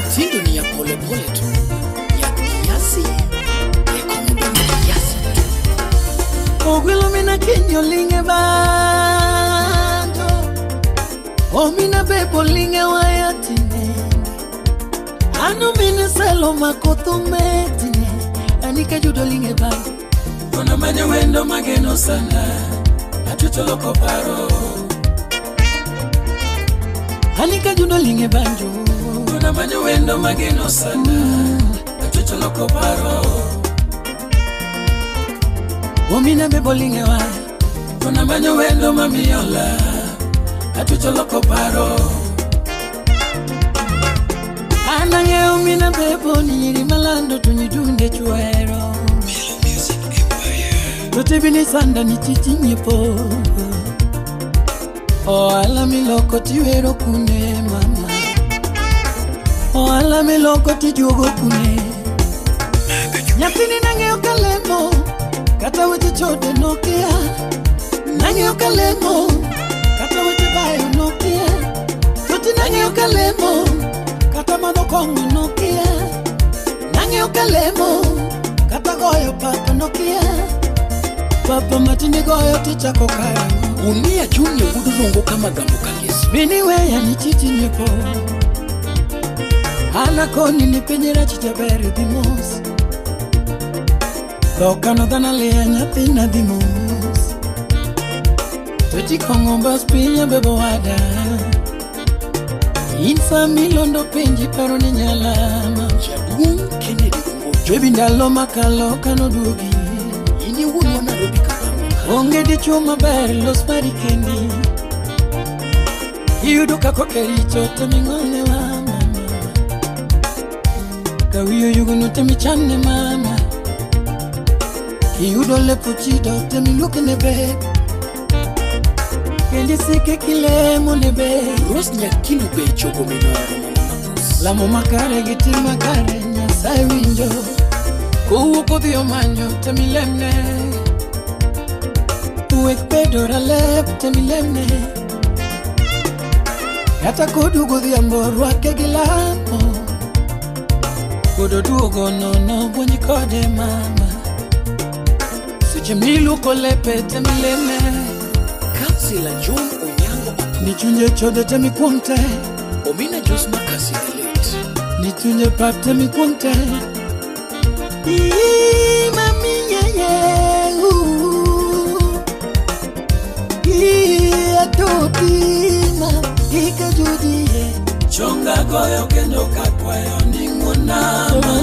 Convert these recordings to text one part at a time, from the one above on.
mtindo ni ya pole pole tu, ya kiasi, ya kumbe kiasi tu. Ogwilo mina kinyo linge banjo, o mina bebo linge wayatine, anu mina selo makoto metine, anika judo linge banjo. Kuna manye wendo mageno sana, achucholo koparo. Anika judo linge banjo. Kuna manye wendo mageno sana, achucholo koparo. Omina bebo linge wa. Kuna manye wendo mamiola, achucholo koparo. Anange omina bebo niri malando tunyidunde chuero. Totibini sanda ni chichinye po. O ala miloko tiwero kune mama. O ala miloko tijugo kune. Nyatini nange okalemo, kata wete chode nokia. Nange okalemo, kata wete bayo nokia. Toti nange okalemo, kata madhokongo nokia. Nange okalemo, kata goyo papa nokia. Papa matini goyo tichako kaya. Unia juni udulongo kama gambo kalisu. Miniwe ya ni chichi nipo. Anakoni ni penyera chitabere dimos. Lokano dana lea nyathina dimos. Tochi kongomba spinya bebo wada. Insa milondo penji paro ni nyalama. Jadung Kennedy Ungo. Baby ndalo makalo kano dugi. Ini wunu na robi kama. Onge di chuma ber los marikendi. Yudu kako kericho temingone wa mama. Kawiyo yugunu temichane mama. Yudu lepo chido temiluke nebe. Kendi sike kile mo nebe. Rose nyakilu be chogo minoro mama Rose. Lamo makare giti makare nyasai winjo. Kuhu kodhiyo manyo temilemne. Uwek pedora lep temilemne. Kata kodu godhiambo rwake gilamo. Kodo duogo nono bunyi kode mama. Suche milu kolepe temileme. Kansila John Onyango. Nichunje chode temikwonte. Omina Jos Makasi elite. Nichunje pap temikwonte. Mami yeye Atotima Ika judie Chonga goyo kendo kakwayo ningunama.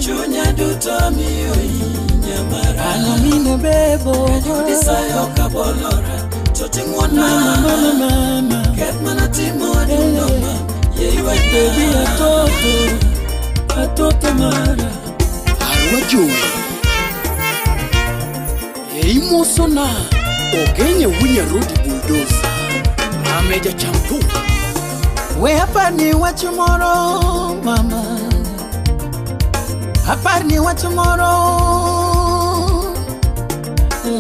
Chunya duto miyo inyamara. Alamine bebo Disayo kabolora. Chote ngunama. Mama Ketmana timo adunoma. Yewa Baby atoto mara Arwa Joey. Eimo sona. Ogenye winya rodi bulldozer. Ameja champu. We hapani wachumoro mama. Hapani wachumoro.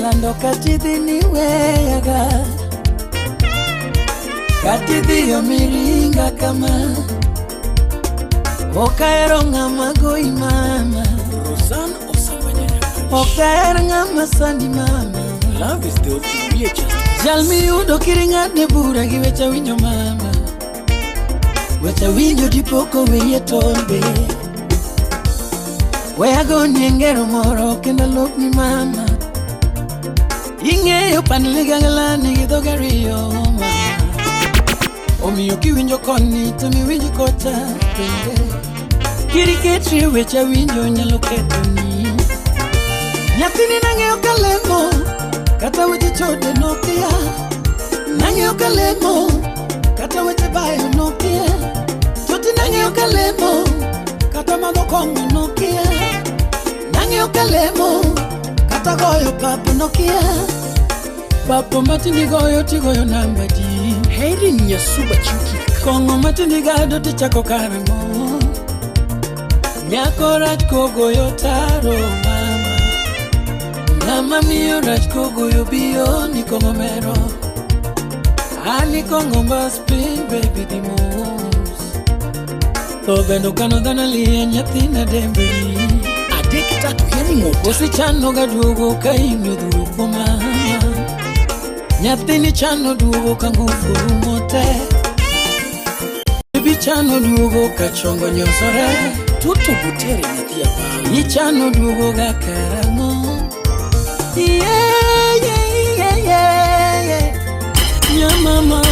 Lando katithi niwe yaga. Katithi yo miringa kama. Okaero ngama goi mama. Rosanne Osambanyanya. Okaero ngama sandi mama. Love is the ultimate justice. Jalmi udo kiringane bura gi wecha winjo mama. Wecha winjo dipoko weye tolbe. Weago niengero moro kenda lok ni mama. Ingeyo paniliga galani gidhogario mama. Omiyo kiwinjo koni tumi winjo kocha pende. Kiriketri wecha winjo nyalo ketoni. Nyathini nangeyo kalemo. Kata weche chode nokia. Nangeyo kalemo. Kata weche bayo nokia. Choti nangeyo kalemo. Kata madhokongo nokia. Nangeyo kalemo. Kata goyo papo nokia. Papo matini goyo tigoyo namba di. Heri nyasuba chiki. Kongo matini gado tichako karamo. Nyako rach kogoyo taro mama. Nama miyo rach kogoyo biyo ni kongo mero. Ani kongo mbas pin baby di mos. To bendo kano dana liye nyathina dembeli Adek tatu yani ng'ota Kosi chano ga duogo ka inyo dhuko mama Nyathini chano duogo ka ngufu rumote Bibi chano duogo ka chongo nyosore Tuto butere nyathia pao Ni chano duogo ga karamo Nyamama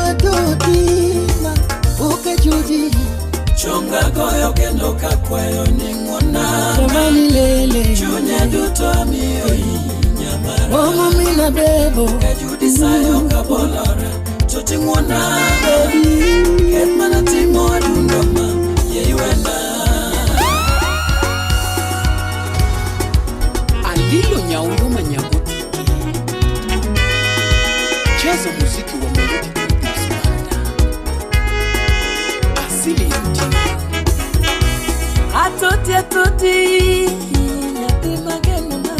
Adodima Uke judi Chonga goyo kendo kakwayo ning'ona Samani lele Chunya duto amiyo nyamara Omo mina bebo Kajudi sayo kabolora Choti ng'ona Ket mana timo adundoma Yeyuenda Alilo nyauruma nyabutiki Cheza muziki wa Melody Christmas Banda Asili ya mtini Atoti Nyathi mageno ma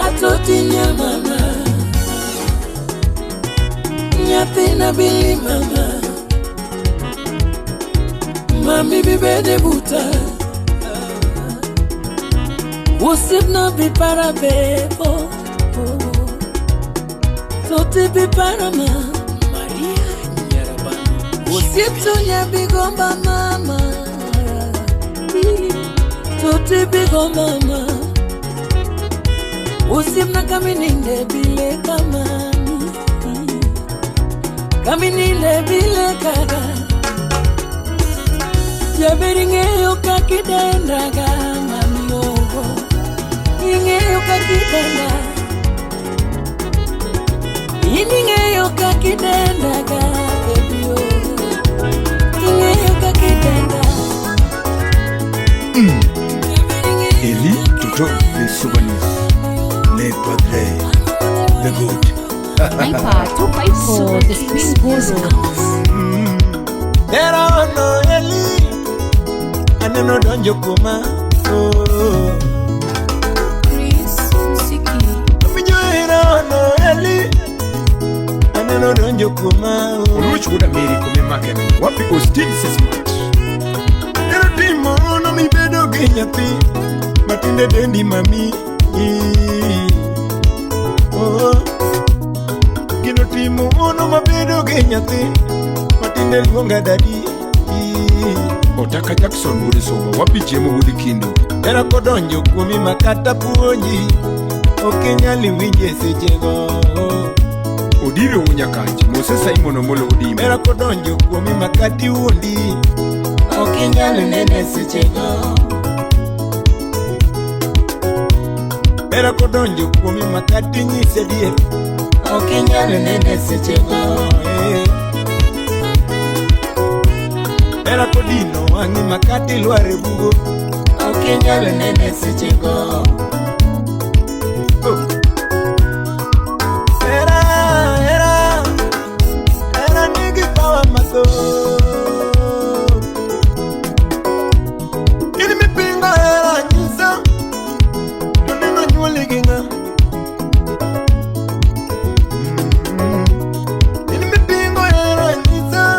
Atoti nyamama Nyathi na bili mama Mami bibede buta Usip na bipara bebo Toti bipara ma Maria Nyarabani Usip tunya bigomba mama Toti bigomba mama Usip na kamininde bile kamani Kamininde bile kaga Jabiri ngeyo kakidenda gama miyogo Ngeyo kakidenda Ngeyo kakidenda gama miyogo Ngeyo kakidenda Eli Toto les souvenirs Les padres The good Hyper 254 The Spring Guru Era no Eli Aneno donjo kuma Chris Siki Fijo era no Eli Aneno donjo kuma Uluch kuda meri kume maken Wapi Austin Sismat Era timo no mi bedo genyathi Matinde dendi mami Gino timo no mabedo genyathi Matinde luonga dadi Otaka Jackson budi soba wapi jemo budi kindu Era kodonjo kumi makata puonji Okenyali winje sechego Odire unya kanji Moses Simon molo odime Era kodonjo kumi makati undi Okenyali nene sechego Era kodonjo kumi makati nyise dier Okenyali nene sechego Era kodino wangi makati luare bugo Okenyale nene sechego Era nigi pawa maso Kini mipingo era nyisa Tuneno nyuoli ginga Kini mipingo era nyisa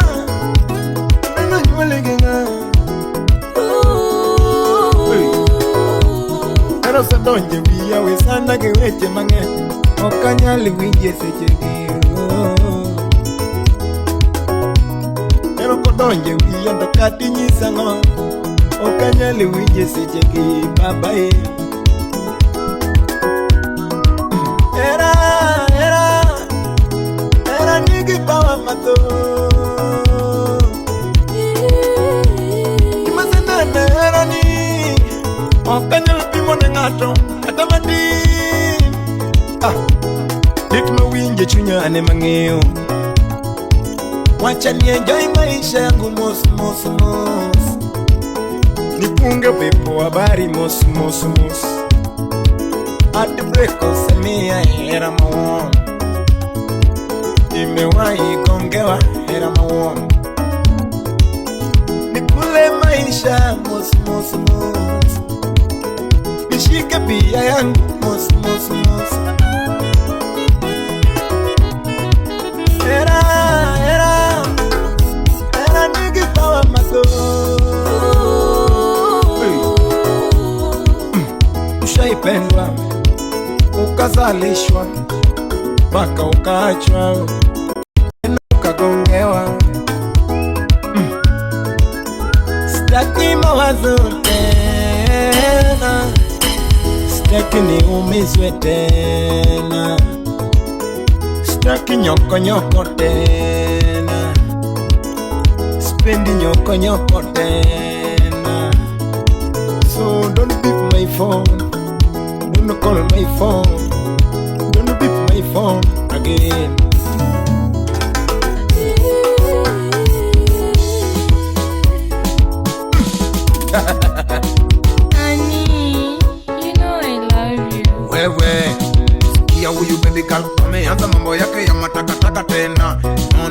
Era sadonje biya we sana ke weche mang'eny Okanyali winje sechegi Era kodonje wiya ndo kati nyisa ng'o Okanyali winje sechegi babae Era nigi pawa matho Okanyal pimo ne ng'ato kata matin Lit mawinje chunya ane mang'eyo Wacha ni enjoy maisha yangu mos mos mos Nipunge pepo habari mos mos mos Ati breko semia hera mawon Nimewahi gongewa hera mawon Nikule maisha mos mos mos Nishike pia yangu mos mos mos Era nigi ukapendwa, ukazalishwa, mpaka ukaachwa, ukagongewa. Sitaki mawazo tena, sitaki niumizwe tena, sitaki nyoko nyoko tena, sipendi nyoko nyoko tena. So don't beep my phone, don't call my phone, don't beep my phone again. Honey, you know I love you. Wewe sikia huyu baby girl ameanza mambo yake ya matakataka tena.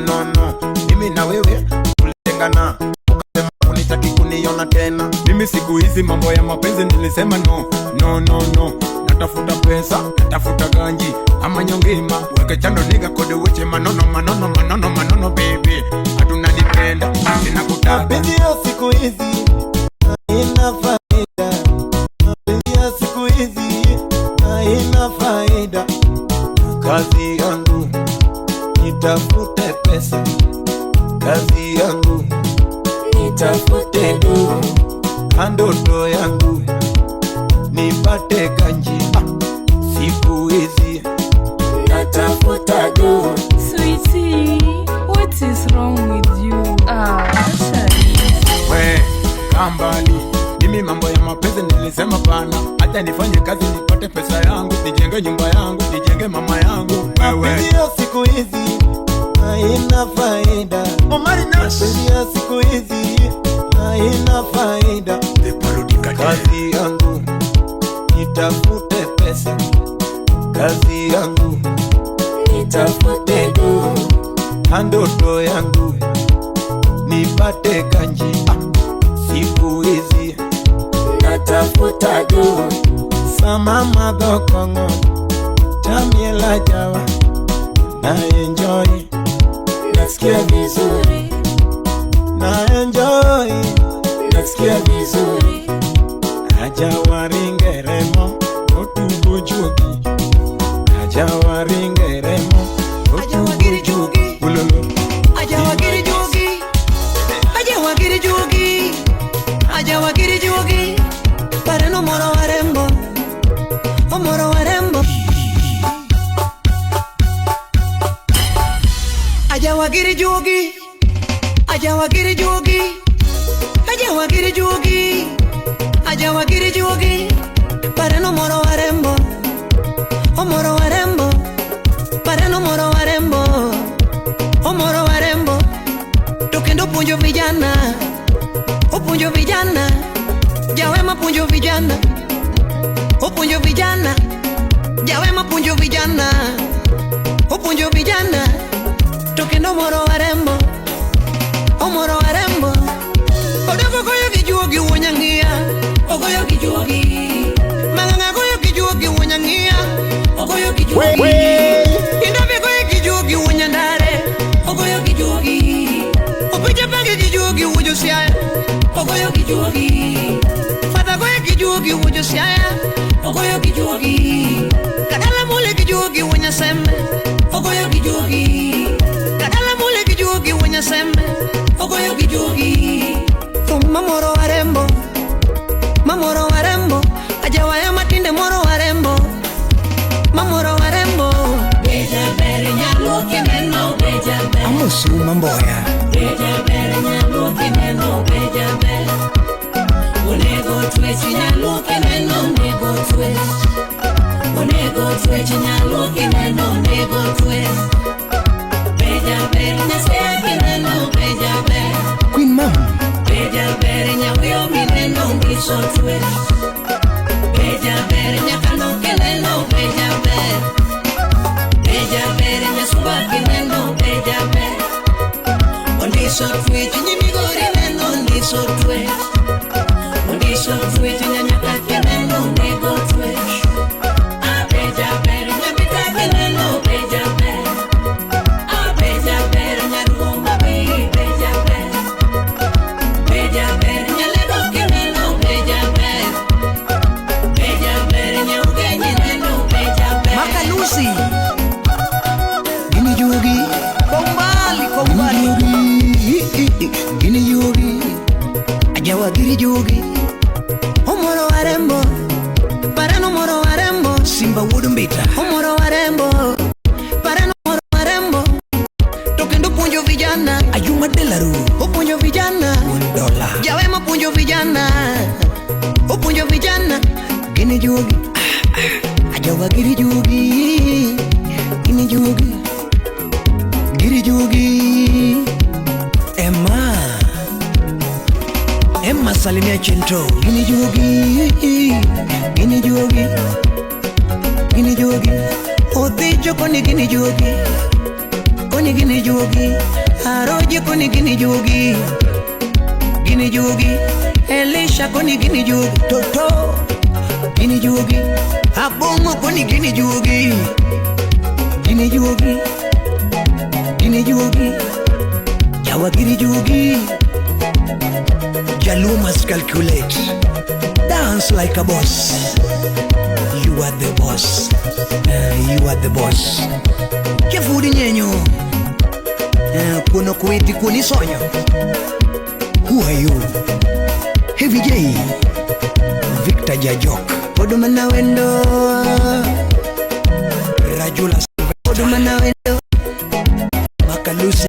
No, mimi na wewe tulitengana, ukasema unitaki kuniona tena. Mimi siku hizi mambo ya mapenzi nilisema no. Natafuta pesa, natafuta ganji ama nyongima, weke chando niga kode weche manono baby, hatuna nipenda sina kutaka. Mapenzi ya siku hizi haina faida, mapenzi ya siku hizi haina faida. Kazi yangu nitafute pesa, kazi yangu nitafute do, ndoto yangu nipate ganji. Siku hizi natafuta do. Sweetie, what is wrong with you? We kambali, mimi mambo ya mapenzi nilisema pana, hata nifanye kazi nipate pesa yangu, nijenge nyumba yangu, nijenge mama yangu. Wewe hiyo siku hizi haina faida, mapenzi ya siku hizi haina faida. Kazi yangu nitafute pesa, kazi yangu nitafute do, ndoto yangu nipate ganji. Siku hizi natafuta do. Sama madokongo tamiela jawa, na enjoy, nasikia vizuri, na enjoy, nasikia vizuri. Ajawa ringeremo otubo jogi, ajawa ringeremo otubo jogi, ulolo Ajawa giri jogi, ajawa giri jogi, ajawa giri jogi. Pareno moro warembo, o moro warembo. Ajawa giri jogi, ajawa giri jogi, ajawa giri jogi, ajawa giri jogi. Pareno moro warembo, o moro warembo. Pareno moro warembo, o moro warembo. Tokendo punjo vijana, o punjo vijana. Jawema punjo vijana, o punjo vijana. Jawema punjo vijana, o punjo vijana. Tokendo moro warembo, o moro warembo. Odoko koyo kijuogi wonyangia, okoyo kijuogi. Manganga koyo kijuogi wonyangia, okoyo kijuogi. Indabe koyo kijuogi wonyandare, okoyo kijuogi. Opicha pange kijuogi wujosiaya, okoyo kijuogi. Fata koyo kijuogi wujosiaya, okoyo kijuogi. Kadala mule kijuogi wonyasembe, okoyo kijuogi. Kadala mule kijuogi wonyasembe, okoyo kijuogi. Mamoro warembo, mamoro warembo. Ajawa ya matinde moro warembo, mamoro warembo. Beja bere nyalo kineno, beja bere. Amusu mamboya. Beja bere nyalo kineno, beja bere. Onego twech nyalo kineno, onego twech. Onego twech nyalo kineno, onego twech. Beja bere nyase kineno, beja bere. Queen Mom. Beja bere nyawiyo mineno, ndiso twech. Beja bere nyakano kineno, beja bere. Beja bere nyasuba kineno, beja bere. Ondiso twech nyimigori neno, ondiso twech. Ondiso twech nyanyaka kineno, nego twech. Beja bere nyabita kineno, beja bere. Beja bere nyaruomba bi, beja bere. Beja bere nyalego kineno, beja bere. Beja bere nyawu giri jugi omoro warembo parano moro warembo Simba Wudumbita omoro warembo parano moro warembo to kendo puonjo vijana Ayuma Delaru opuonjo vijana $1 Jawema puonjo vijana opuonjo vijana gini jugi ajawa giri jugi gini jugi giri jugi Emma salimia Chinto gini jugi gini jugi Odijo koni gini jugi Aroje koni gini jugi Elisha koni gini jugi Toto gini jugi Abongo koni gini jugi Jawa gini jugi Jalu must calculate. Dance like a boss. You are the boss. You are the boss. Kefudi nyenyo. Kuno kuiti kuni sonyo. Who are you? Heavy J. Victor Jajok. Podumana wendo. Rajula Podumana wendo. Makaluse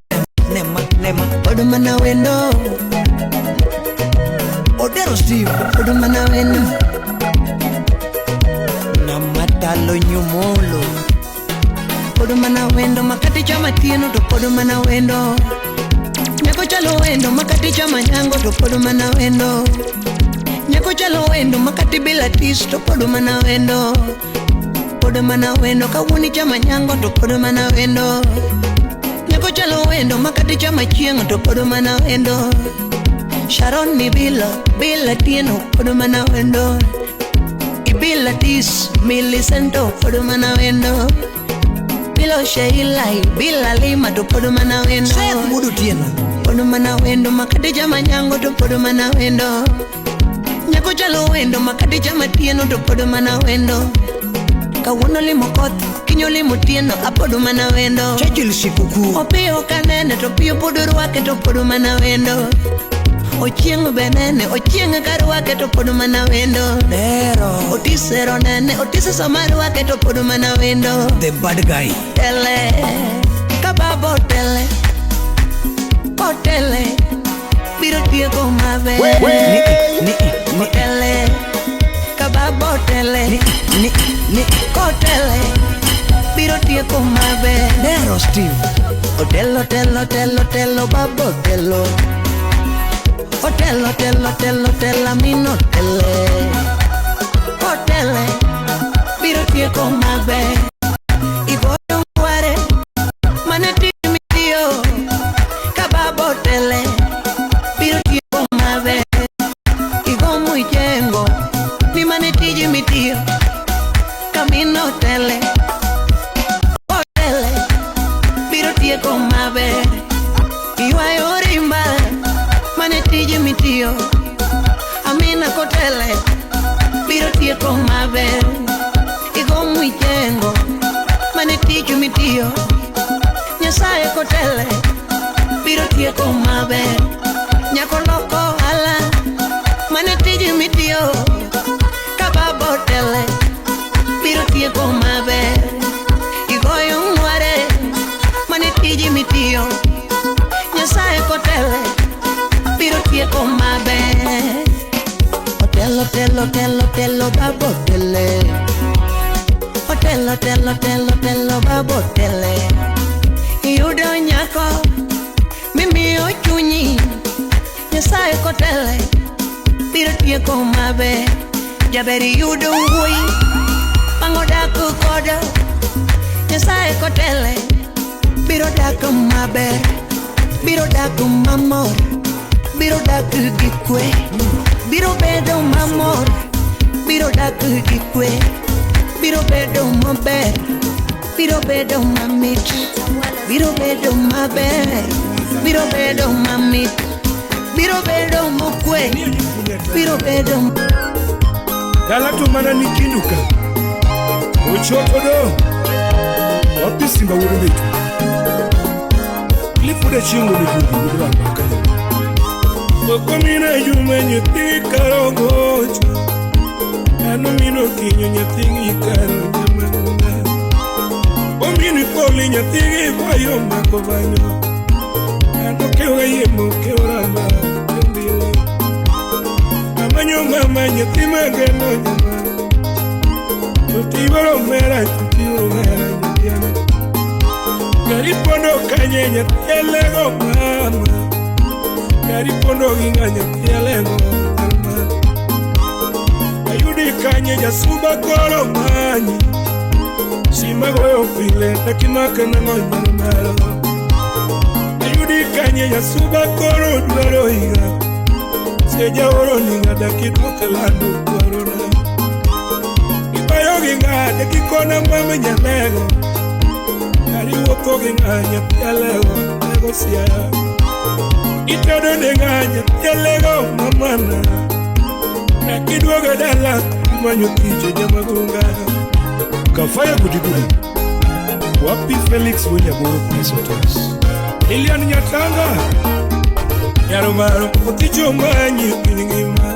nema. Podumana wendo. Odero Steve, Podumana wendo Namatalo nyumolo Podumana wendo makati chama tieno to Podumana wendo Nyako chalo wendo makati chama nyango to Podumana wendo Nyako chalo wendo makati bila tis to Podumana wendo Podumana wendo kawuni chama nyango to Podumana wendo Nyako chalo wendo makati chama chiengo to Podumana wendo Sharon ni bila tieno Podumana wendo Ibila tis Millicento Podumana wendo Bilo Sheila Bila Lima to Podumana wendo Seth Mudu tieno Podumana wendo makati jama nyango to Podumana wendo Nyako chalo wendo makati jama tieno to Podumana wendo Kawuno limo koth kinyo limo tieno Podumana wendo Chechil sikuku Opio kanene to pio poduru wake to Podumana wendo Ochieng benene, ochieng karwake to Podumana wendo Dero Otisero nene, otise somaru wake to Podumana wendo The bad guy Tele Kababo tele Otele Biro tieko mabe Otele Kababo tele Kotele Biro tieko mabe Dero Steve Otelo babo telo Hotel, mino Hotel, biro tieko mabe Igoyo mware, maneti mitio Kababo hotel, biro tieko mabe Igo mujengo, ni maneti mitio Kamino hotel biro tieko mabe Iwayo rimba Manetiji mitio Amina kotele Biro tieko maber Igo mwijengo Manetiji mitio Nyasaye kotele Biro tieko maber Nyako loko ala Manetiji mitio Kababo tele Biro tieko maber Igoyo mware Manetiji mitio Nyasaye kotele Biro tieko maber Hotel, babo tele Hotel, babo tele Yudo nyako Mimi ochunyi Nyasaye kotele Biro tieko maber Jaberi yudo wuoi Pango daku kodo Nyasaye kotele Biro daku maber Biro daku mamor Biro daku gikwe Biro bedo mamor Biro daku gikwe Biro bedo maber Biro bedo mamit Biro bedo maber Biro bedo mamit Biro bedo mokwe Biro bedo Dalato mana nikinuka Ochoto do Wapi Simba Wudumbita Lifude chingo ni kudu Mudura mbaka Bokomina yume nyathi karo gocho, ano mino kinyo nyathi karo nyamanga. Omini poli nyathi kwayo mako banyo, ano kewa yemo kewa yombiwe. Amanyo mama nyathi mageno nyamanga, tutibaro mera nyathiana. Gari pondo kanye nyathi lego mama, gari pondo ginga nyathi lego mama. Ayudi kanye jasuba koro manyi, sima goyo pile takimaka na ng'onyo maro. Ayudi kanye jasuba koro dwaro higa, seja oro ninga dakiduke landu kwarona. Ibayo ginga dakikona mama nyalego, gari woko ginga nyathi lego lego siya. Itodo nenga nyathi lego mamana, nakidwoga dala manyo tiche jamagunga. Kafaya kudiguli wapi Felix Williamoro Pesotas Lilian Nyatanga Yaromaro Uticho manyi piningima,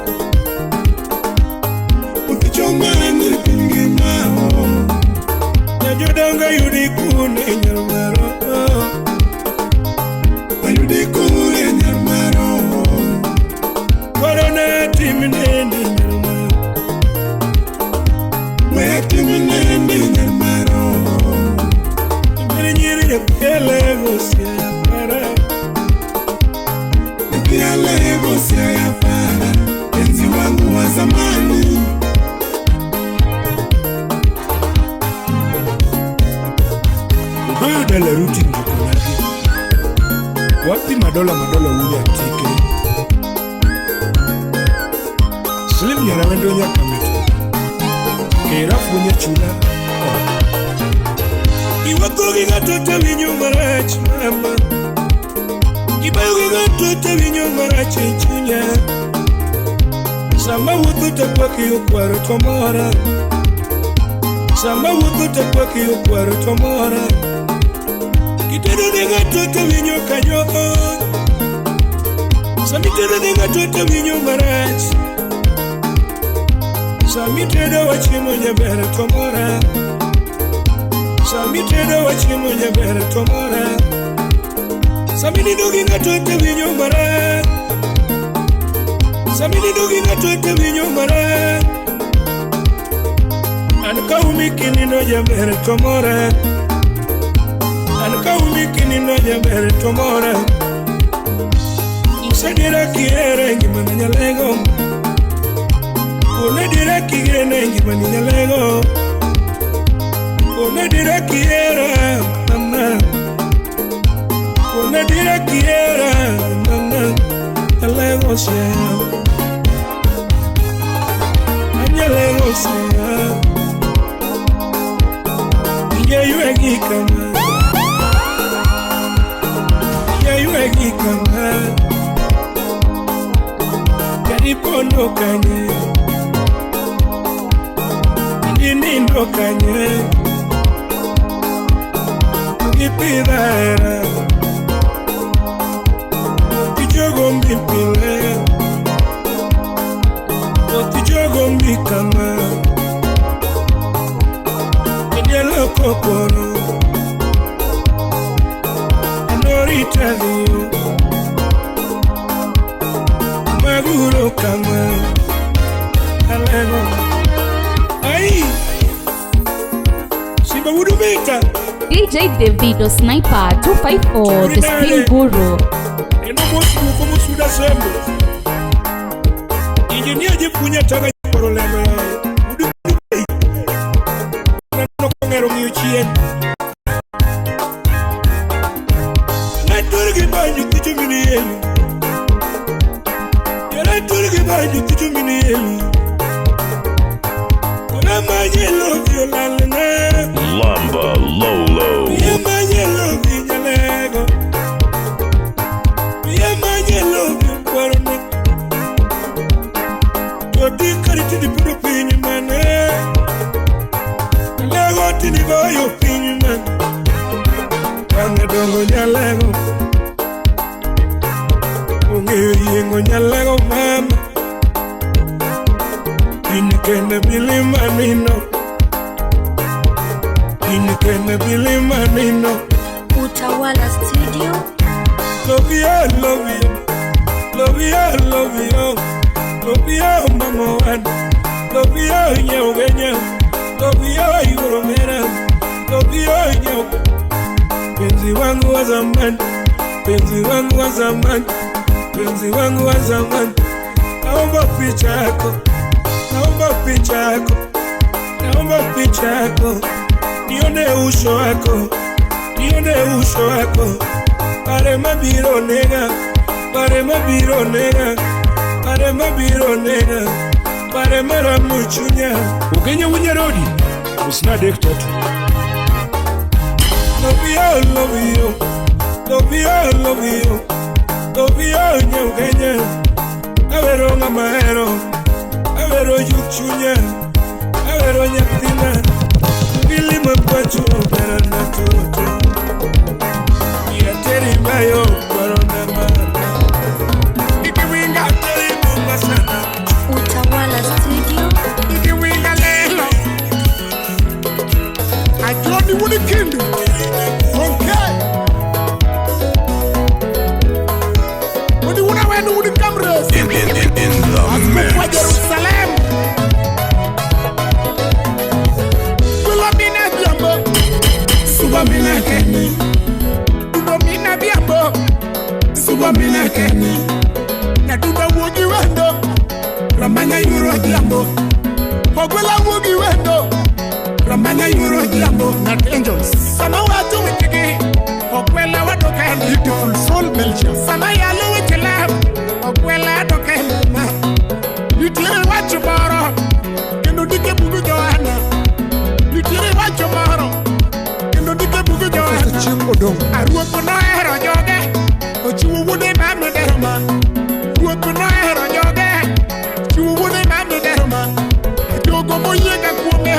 Uticho manyi piningima. Najodanga yudikune Yaromaro, Yudikune Yaromaro, Korona timinende Yaromaro, Maya timinende Yaromaro. Nyiri Lego siya para, Lego siya para, enzi wangu wa zamani. Ugoyo dala ruti mjukunagi, wapi madola ule atike. Slim ya rawendo nyaka meto, kirafu nye chula. Iwakogi gatote vinyo marach mama, Ibayogi gatote vinyo marach chunya. Sama wudu takwaki ukwaro tomora, Sama wudu takwaki ukwaro tomora. Kitedo de gatote vinyo kanyo, Samitedo de gatote vinyo marach, Samitedo wachimo nyabere tomora, Samitedo wachimo nyabere tomora. Samini dogi ngatote vinyo mara, Samini dogi ngatote vinyo mara. Anka umikini no nyabere tomora, Anka umikini no nyabere tomora. Usadira kiere ngimana nyalego, Unadira kiere ngimana nyalego, Unadira kiera mama, Unadira kiera mama, Alego sea, Anyalego sea, Iya yuegi kama, Iya yuegi kama, Karipondo kanye, Indinindo kanye, Ipidara Otijogo mbipile Otijogo mbikama Enyelo kokoro Anorita liyo Maguro kama Alego Ai Simba wudumita DJ Davido Sniper 254, the Spring Guru. Eno mosu como suda sembo. Injinia jipunya tanga poroleno ya. Udu. No kongero miuchien. Na turgi banyu tichumini yeli. Ya turgi banyu tichumini yeli. Ona majelo violalena. Lamba Lolo. Yemanyelo vinyalego, Yemanyelo vinkwarone. Todi kariti di pudo pinyi mane, Lego tini goyo pinyi man. Kane dongo nyalego, Unge yengo nyalago mama Inikene bili manino Inikene bili manino Utawala Studio. Love you, love you Love you, love you Love you, mama one Love you, nyawenya Love you, yuromera Love you, nyaw Penzi wangu wa zamani Penzi wangu wa zamani Penzi wangu wa zamani Naomba picha yako Naomba picha yako Naomba picha yako Nione uso wako Nione uso wako Pare mabiro nega Pare mabiro nega Pare mabiro nega Pare mara muchunya Ugenya Wunyarodi Usna dektatu Love you, love you Love you, love you Love you, nyugenya Awero nga mahero Awero yuchunya Awero nyatina Ili mapacho Opera na toto Yateri mayo Warona mana Ikiwinga Teri bunga sana Utawala Studio. Ikiwinga lelo Ajoni Wunikindi Okay Wudi wuna wenu wudi kamres In the Kwa mix. Jerusalem Tulomina biambo Subamina keni Tulomina biambo Subamina keni Na tuda wogi wendo Ramanya yuro diambo Ogwela wogi wendo Ramanya yuro diambo Not angels Sama watu witigi Okwela wadoka Beautiful soul Belgium Sama yalu witila Okwela doka ma Yutiri wachu moro Kendo dike bugu Johanna Yutiri wachu moro Kendo dike bugu Johanna Chim Odong Aruoku no ero joge Ochiwo wude Mami derma Ruoku no ero joge Chiwo wude Mami derma Jogo moyega kuome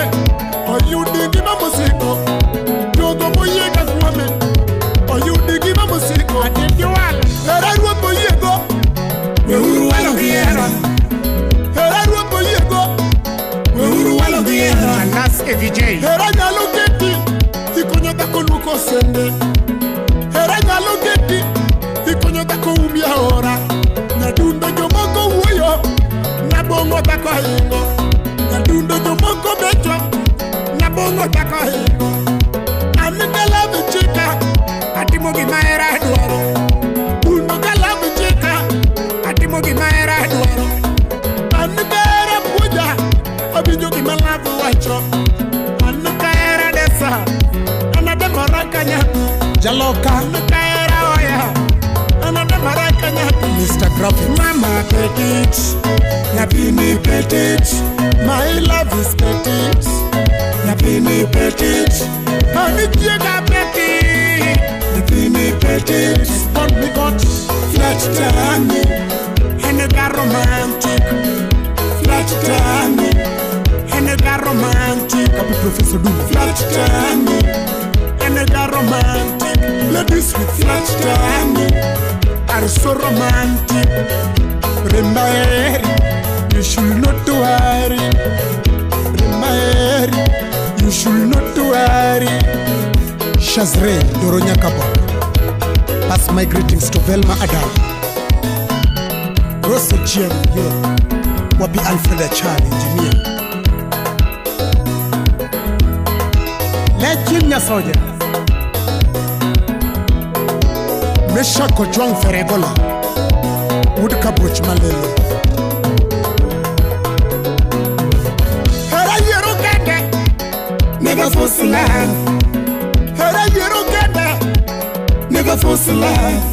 Oyudi gima musiko Jogo moyega kuome Oyudi gima musiko Adidwala Hera ruoth moyiego Weuru walo giera Hera ruoth moyiego Weuru walo giera Anas EVJ Hera nyalo keti Ikonyo dhako luoko sende Hera nyalo keti Ikonyo dhako umi aora Nyadundo jomoko wuoyo Nabongo dhako hingo Nyadundo jomoko becho Nabongo dhako hingo Anigala vichika Atimo gimaera dwaro Uno gala vichika Atimo gimaera dwaro Anigara puja Abijo gimalavu wacho Anukahera desa Anade marakanya Jaloka Anukahera oya Anade marakanya Mr. Graphic Mama petit Napini petit My love is petit Napini petit Anikiega Petit Napini petit Spot me got Flat tani Henega romantic Flat tani Henega romantic Happy Professor Duma Flat tani Henega romantic Ladies with Flat tani are so romantic Remember You should not worry Remember You should not worry Shazre Doronya Kabo Pass my greetings to Velma Adam Rose GM Wabi Alfred Achar Engineer Legend Nyasoja Mesha Kojwang Feregola Woodka Bruch Malele Hera Yero Gende Never force love Hera Yero Gende Never force love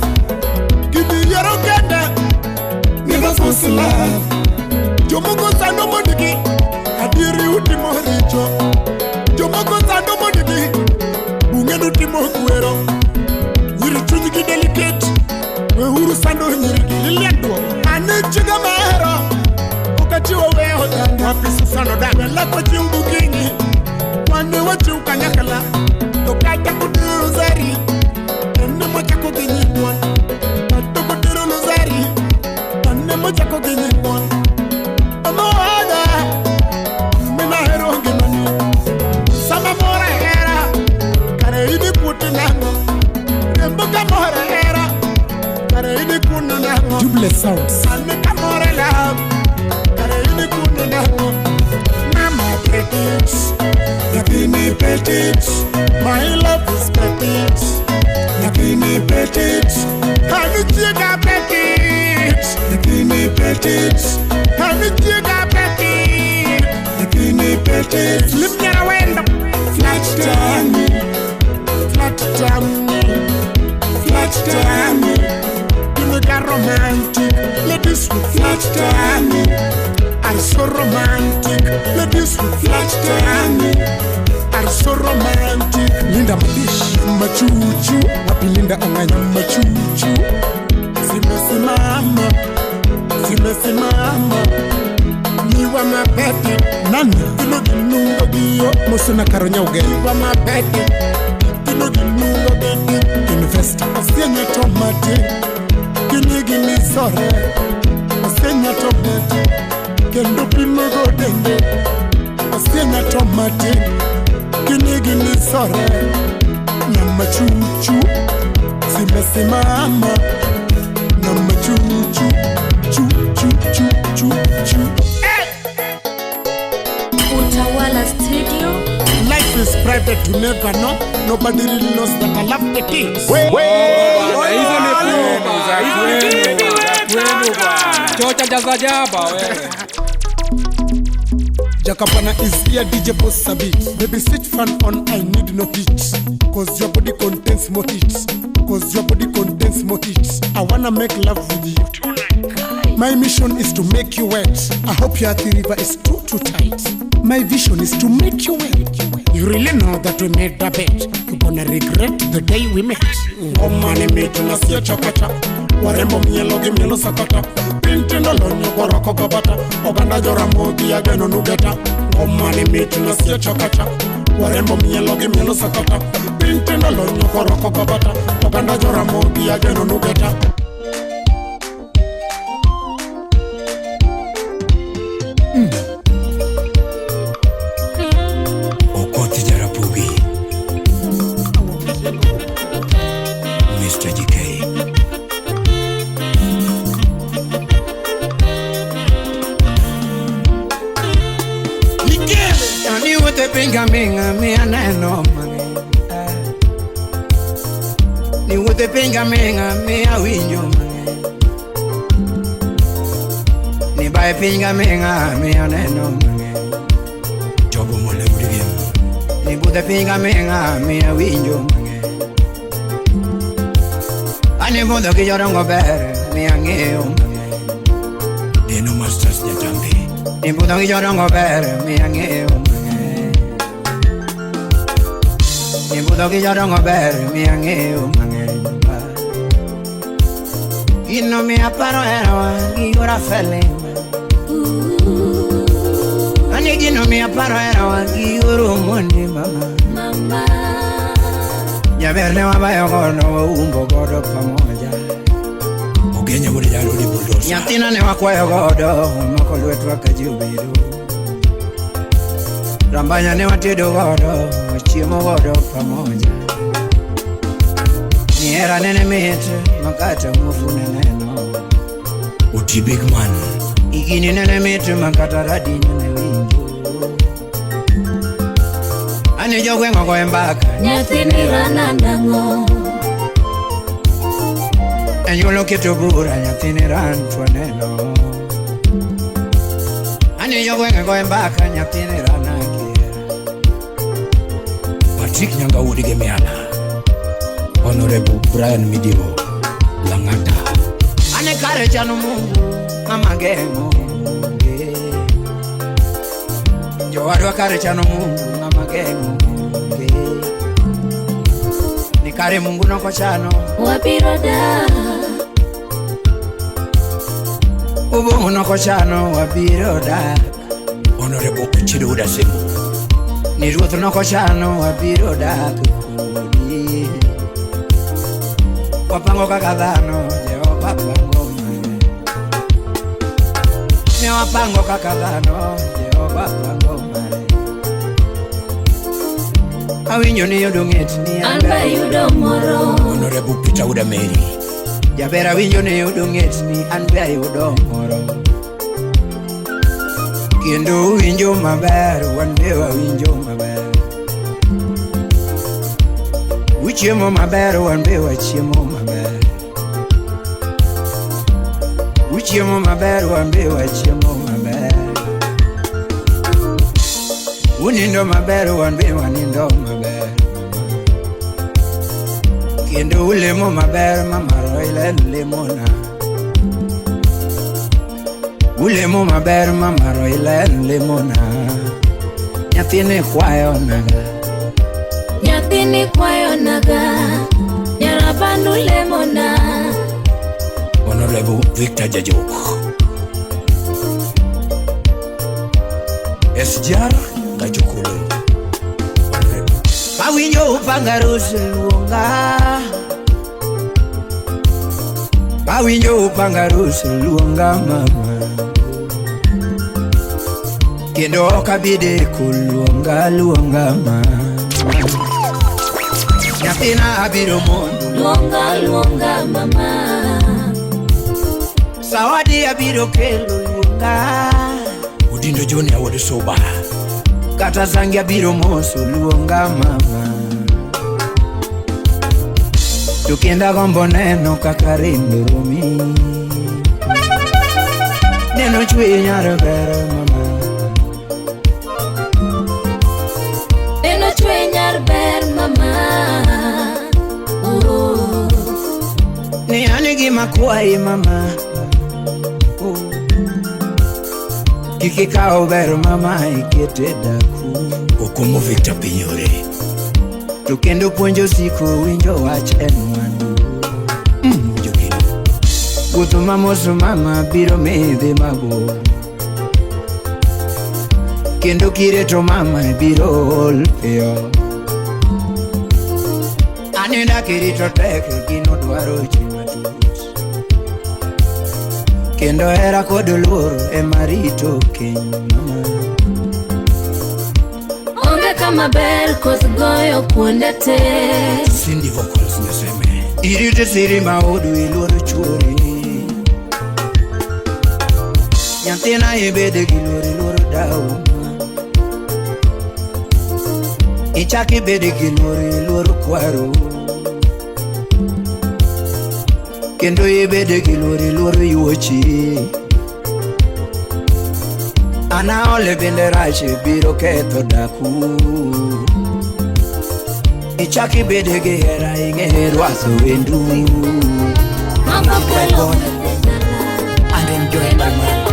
Gidi Yero Gende Never force love Jomoko Sando Modiki Adiri Utimo Richo Jomoko Sando Modiki Ungenu Timo Kuero Nyiri Chunjiki Delicate Wehuru Sando Nyiri Liliendo Ane Chiga Mahero Ukachiwa Weho Tanga Happy Susano Da Wela kwa Chimbu Kingi Wane wachi ukanyakala Tokata Kudiru Zari Ene Mocha Kukinyi Mwan Ato Kudiru Zari petite. Nyathini petite. My love is petite. Nyathini petite. Hanitiega petite. Nyathini petite. Hanitiega petite. Nyathini petite. Slip near window. Flat tummy. Flat tummy. Flat tummy. You look a romantic. Ladies with flat tummy. I'm so romantic. Ladies with flat tummy. I'm so romantic. Linda Madish, machuchu. Wapi Linda Onganya machuchu. Zimesimama. Zimesimama. Niwa mapeti. Nana. Kino ginunga giyo. Musuna karonya uge. Niwa mapeti. Kino ginunga gedi. Invest. Asienya tomati. Kini gini sore. Asienya tomati. Kendo pimo godenge. Asienya tomati. Kini gini sore. Nyama chuchu. Zimesimama. Nyama chuchu. Chu chu chu chu chu. Utawala Studio. Life is private, you never know. Nobody really knows that I love the kids. Hizo ni prova za kwenu bwana. Chocha jaza jaba wewe. Jakapana is here, DJ Boss a beat. Baby sit fan on, I need no heat. Cause your body contains more heat. Cause your body contains more heat. I wanna make love with you tonight. My mission is to make you wet. I hope your river is too tight. My vision is to make you wet. You really know that we made a bet. You gonna regret the day we met. Ngomani metu na siya chakata. Warembo mielo gimielo sakata. Pinti no lonyo koroko kabata. Oganda jora mogi ya geno nugeta. Ngomani metu na siya chakata. Warembo mielo gimielo sakata. Pinti no lonyo koroko kabata. Oganda jora mogi ya geno nugeta. Okoti Jarapugi, Mr. GK. Ni wote pinga minga mi aneno mami. Ni wote pinga minga mi awinjo mami. Ni bae pinga minga mi aneno mami. Jobo mole urigem. Ni wote pinga minga mi awinjo mami. Ani bodo ki jorongo bere mi angeo mami. Deno masters jatambi. Ni bodo ki jorongo bere mi angeo mami. Ni bodo ki jorongo bere mi angeo mami. Ino mi aparo erawa giora felema. Ani gino mi aparo erawa gioro mondi mama. Ya verne wabayo gono umbo godo pamoja. Ogenya wole jalo ni bulldozer. Nyatina ne wakwayo godo mako lwetu akajubiru. Rambanya ne watedo godo chiemo godo pamoja. Niera nene mete makata mufune neno. Uti big man. Igini nene mete makata radi nene winjo. Ani jogwe ngoko embaka Nyathini ranandango. Enyulo kitubura nyathini rantwa neno. Ani jogwe ngoko embaka nyathini ranangia. Patrick Nyanga urige meana. Honorable Brian Midio Langata. Ane kare chanu Mungu mama gemo. Jowadwa kare chanu Mungu mama gemo. Ni kare Mungu noko chano Wabiro da. Ubu noko chano wabiro da. Honorable Chido Udasimu. Ni ruoth noko chano wabiro da. Wapango kaka dhano Jehova pango mane. Ne wapango kaka dhano Jehova pango mane. Awinyo ni yudo ng'et ni Amba yudo moro. Honorable Peter Udameri. Jabera winyo ni yudo ng'et ni anbe ayudo moro. Kendo winjo maber, wan be wawinjo maber. Uchiemo maber, wan be wachiemo maber. Uchiemo maber, wan be wachiemo maber. Unindo maber, wan be wanindo maber. Kendo ulemo maber, mama Roylen lemona. Ulemo maber, mama Roylen lemona. Nyathine kwayo naga, Nyathini kwayo naga, Nyarabanu lemona. Honorable Victor Jajok. SGR Gajokulu. Pawinjo upangarus luonga. Pawinjo upangarus luonga mama. Kendo okabide kuluonga luonga mama. Nyathina abiro mondo Luonga luonga mama. Sawadi abiro kelo luonga. Udindo Joni awod soba. Kata zangi abiro moso luonga mama. Tukienda gombo neno kaka rindo romi. Neno chwe nyaro bere mama. Neno chwe nyar ber mama. Ni anigi makwai mama. Kiki kao ber mama ikete daku. Okumo Victor Pinyore. Tukendo puonjo siku winjo wach en mwandu. Jokino wuotho mamoso mama biro midhi mabor. Kendo kireto mama biro ol piyo. Anenda kirito tek gino dwaro chi matut. Kendo hera kod luoro emarito keny mama. Onge kama ber koth goyo kuonde te. Cindy vocals neseme. Irite siri maudu iluoro chuori. Nyathina ibede gi luoro dau. Ichaki ibede gi luoro kwaro. Kendo ibede gi luoro yuochi. Ana ole bende rache biro ketho daku. Ichaki ibede gi hera ing'e rwaso wendu. Mama kwelo And enjoy my life.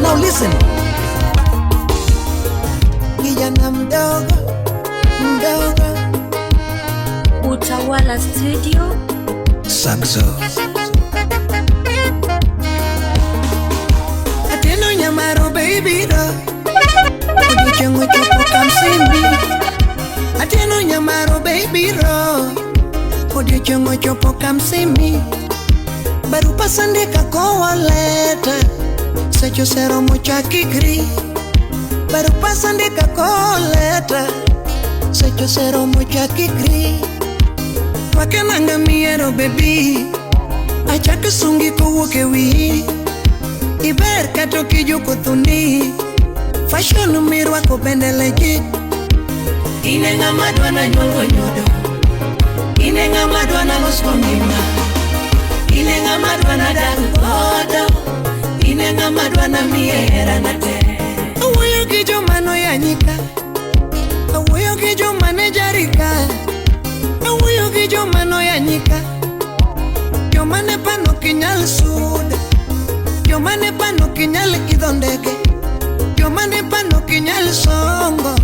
Now listen. Kijana mdogo, mdogo. Utawala Studio. Saxo. Ateno nyamaro baby do. Odichengo chopo kamsimbi. Ateno nyamaro baby ro. Odichengo chopo kamsimbi. Barupa sandika kowa leta. Secho sero mocha kikri. Barupa sandika kowa leta. Secho sero mocha kikri. Wakenanga miero baby. Achaka sungi kuwoke wi. Iber kato kijuko thundi. Fashion mirwako bende legit. Ine ngama dwana nyongo nyodo. Ine ngama dwana losko mima. Ine ngama dwana dagu godo. Ine ngama dwana miera na te. Awoyo kijo mano ya nyika. Awoyo kijo manejarika. Awoyo kijo mano ya nyika. Yomane pano kinyal suda. Yomane pano kinyal idondege. Yomane pano kinyal songo.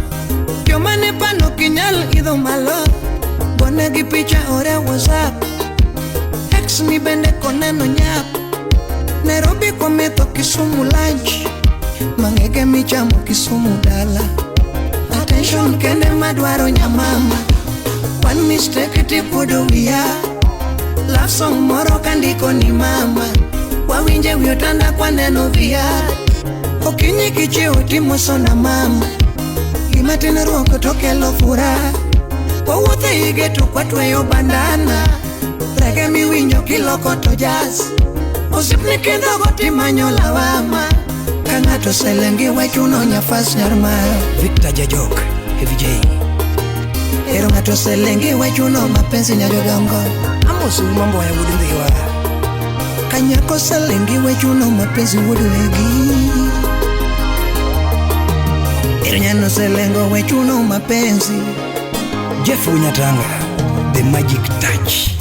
Yomane pano kinyal idho malo. Bonegi picha ore WhatsApp. Ex ni bende koneno nyap. Nairobi kwa meto Kisumu lunch. Mangege michamo Kisumu dala. Attention kende madwaro nyamama. One mistake tipudo wiya. Love song moro kandiko ni mama. Wawinje wiotanda kwa neno via. Okinyi kicheo timoso na mama. Gimatine ruoko tokelo fura. Wawuothe igeto kwa tweyo bandana. Rege miwinjo kiloko to jazz. Osipni kendo goti manyo lawama. Ka ng'ato selengi wachuno nyafas nyarma. Victor Jajok, FJ. Ero ng'ato selengi wachuno mapenzi nyadodongo. Amos mambo ya wudu ndiwa. Kanyako selengi wachuno mapenzi wudu wegi. Ero nyano selengo wachuno mapenzi. Jeff Unyatanga, the magic touch.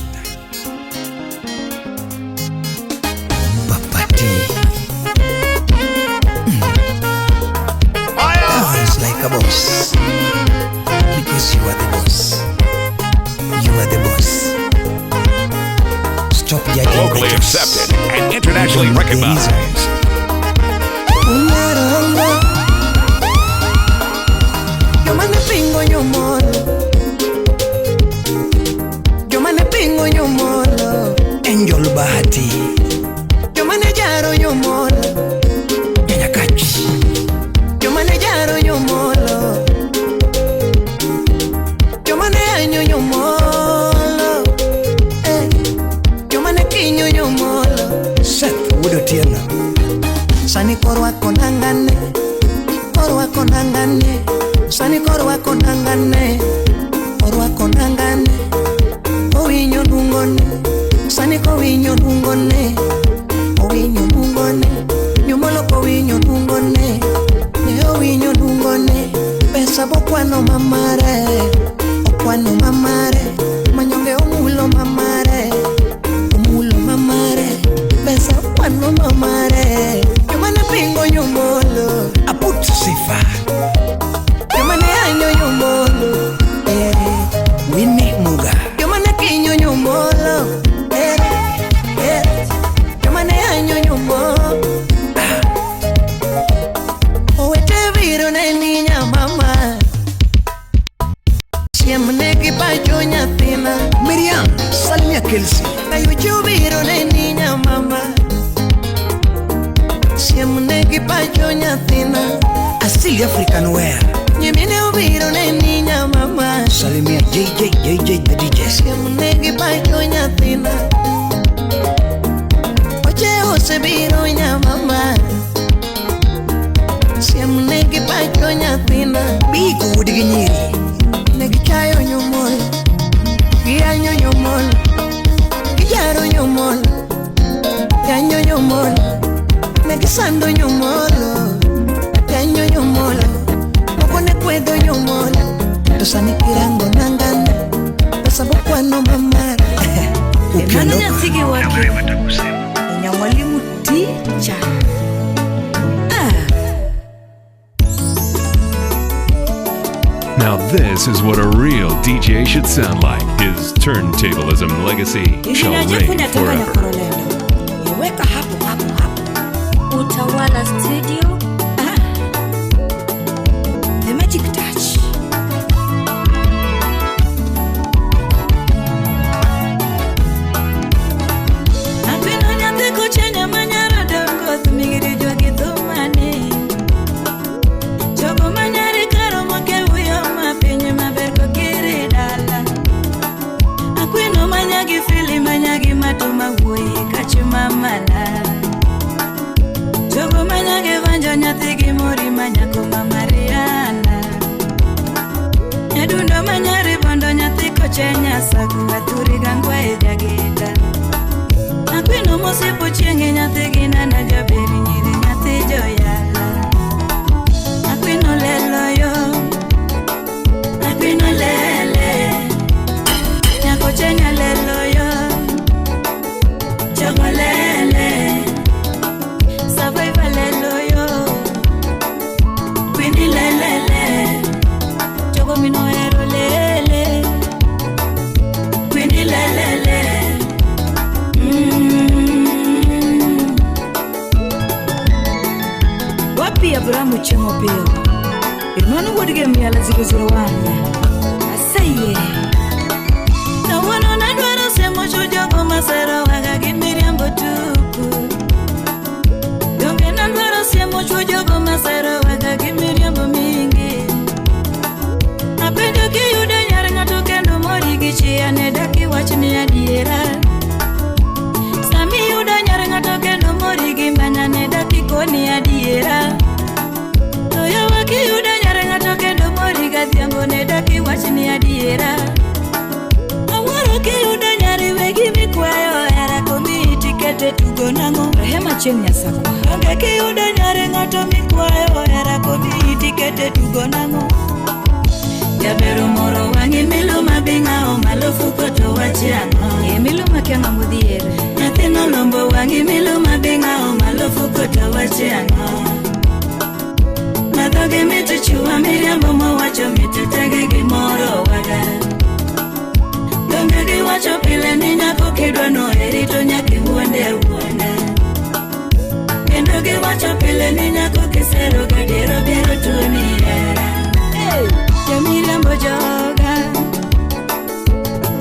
Like a boss, because you are the boss. You are the boss. Stop judging. Locally accepted and internationally recognized. Yo mane pingo nyomolo. Yo mane pingo nyomolo. Angel Bahati. Yo mane jaro nyomolo. Nyanya Kachi. Yo mane jaro nyomolo. Yo mane anyo nyomolo. Yo mane kinyo nyomolo. Seth Wudo Tiana. Sani korwa konangane. Korwa konangane. Sani korwa konangane. Korwa konangane. Owinyo dungone. Sani kowinyo dungone. Owinyo dungone. Nyomolo kowinyo dungone. Owinyo dungone. Pesa bokwano mamare. Okwano mamare. Manyonge omulo mamare. Omulo mamare. Pesa okwano mamare. Yomane pingo nyomolo. Aput sifa. Yomane anyo nyomolo. Winnie Muga. Yomane kinyo nyomolo. Yomane anyo nyomolo. Niña mama siempre que payo ñatina Miriam Salmia Kelsey ayo chubiro ne niña mama siempre que payo ñatina Asili African Wear Nyemine ubiro ne niña mama Salimia JJ the DJ siempre que payo ñatina Oche Jose biro ña mama Siamo negi pacho nyathina Bigo udigi nyiri Negi chayo nyomol Gianyo nyomol Gijaro nyomol Ganyo nyomol Negi sando nyomol Ganyo nyomol Mokone kwedo nyomol Tosani kirango nangana Tosabu kwano mamara Emana nyatigi wake Nyamwalimu ticha Now this is what a real DJ should sound like. His turntablism legacy shall reign forever. Utawala Studio, the magic touch. Apeno nyate kuchenya manyara dongo tumigiri jwa gitumani. Chogo manyari karo moke uyo mapinyo maberko kiri dala. Akwino manyagi fili manyagi matuma uye kachuma mala. Chogo manyagi vanjo nyatigi muri manyako mamariana. Nyadundo manyari bondo nyatiko chenya sagu aturi gangwa ejagita. Akwino mosipo chengi nyatigi nana jaberi nyiri nyati joyala. Akwino lelo yo, akwino lele. Nyako chenya lelo yo, chogo lele. Survivor lelo yo, kwini lelele. Chogo mino ero lele, kwini lelele. Wapi Abrahamu chemo pio Irmanu wodige miyala zikuzuro wanya Asaye Na wano na dwaro semo chujogo masero waga Miriam botuku Donge na dwaro semo chujogo masero waga Miriam mingi Apedo ki yude nyare ngato kendo mori gichi Anedaki wachni adiera Sami yude nyare ngato kendo mori gimbanya Anedaki koni adiera chieng' nyasakwa. Onge kiyudo nyare ng'ato mikwayo era komi tikete tugo nang'o. Jabero moro wangi miluma bingao malofu koto wachi ang'o. Miluma kia ng'amo dhiere. Nyathino lombo wangi miluma bingao malofu koto wachi ang'o. Madhoge mito chua miriambo mowacho mito tege gimoro waga. Donge giwacho pile ni nyako kidwa no erito nyaki wuonde wuonde. Kendo giwacho pile ni nyako kisero gadiero biero tuoni era. Miriambo joga,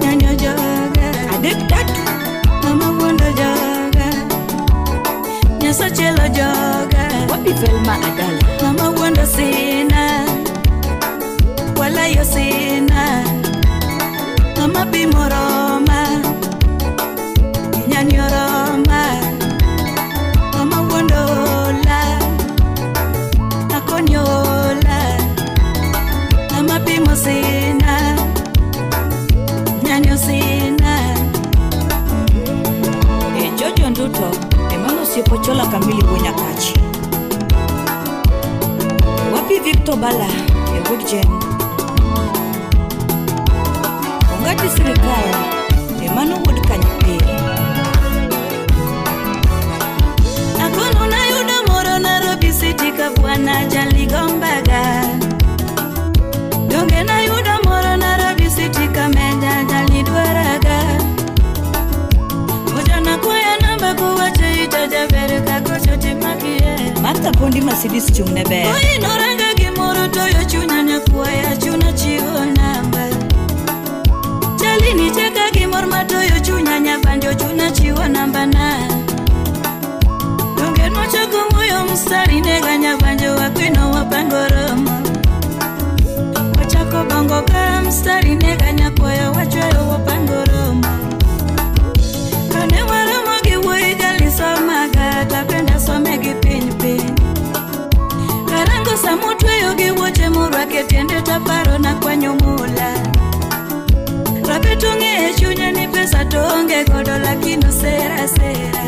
nyanyo joga, adek tatu, mama wondo joga, nyaso chelo joga, wapi Velma Adala, mama wondo sina, wala yo sina, mama bimoroma, nyanyo roma, mama wondo la, akonyola. Mapimo sina, nyanyo sina. Jojo Nduto, emano siepochola kamili buenya kachi. Wapi Victor Bala, Woodgen. Ongati Sirikala, emano Wood Kanyipiri. Akono na yuda moro Nairobi City kabwana jaligombaga. Donge na yuda moro Nairobi City kamenda jalidwaraga. Ujana kuya namba kuwache itajabere kakocho timakie. Martha Pondi Mercedes chung nebe. Koi noranga gimoro toyo chunya nyakuaya chuna chiwo namba. Chali ni cheka gimor matoyo chunya nyabanjo chuna chiwo namba na. Donge nwachako moyo mstari nega nyabanjo wakwino wapangoromo. Wachako bongo ka mstari nega nyakoya wachweyo wapangoromo. Kane waromo giwuoyi jali somaga tapenda some gi piny piny. Karango samutweyo giwuoche murwake tiende taparo na kwanyo mula. Rabeto ng'e chunye ni pesa to onge godo lakini sera sera.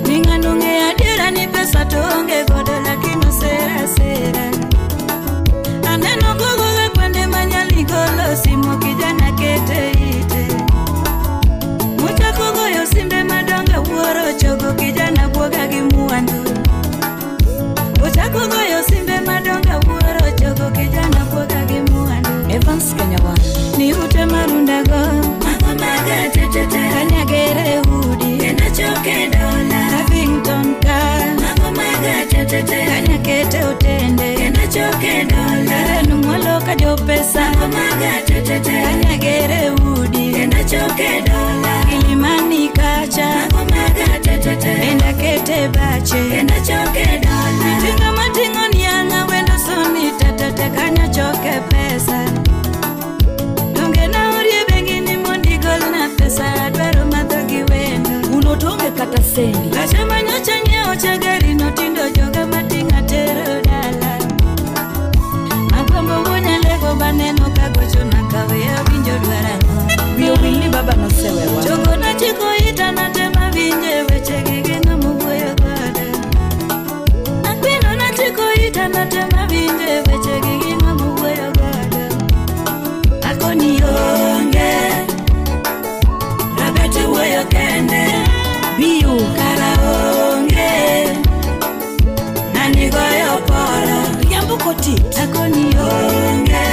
Ni ng'ano ng'e adiera ni pesa to onge godo lakini sera sera. Aneno gogo ga kwende manyali golo simo kijana kete ite. Muchako goyo simbe madonga wuoro chogo kijana buoga gi muandu. Muchako goyo simbe madonga wuoro chogo kijana buoga gi muandu. Evans Kanyawan ni ute marunda go mama maga tetete kanyagere hudi kena choke dola Havington ka mama maga tetete kanyakete utende kena choke dola numolo ka jo pesa mama maga tetete kanyagere hudi kena choke dola Ilimani kacha mama maga tetete enda kete bache kena choke dola tinga matingo nianga wendo soni tetete kanya choke pesa. Adwaro madhogi wendo unotonge kata sendi kachama nyocha nyeo cha gari notindo joga matinga tero dala Magombo wonya lego baneno kagocho na kawe ya winjo dwarano Bio wili baba no sewewa Jogo na chiko ita na tema vinje weche gigeno mugoyo gada Akwino na chiko ita na tema vinje weche gigeno mugoyo gada Akoni yonge Weyo kende Biu karaonge Nani goyo poro Yambu koti Akoni yonge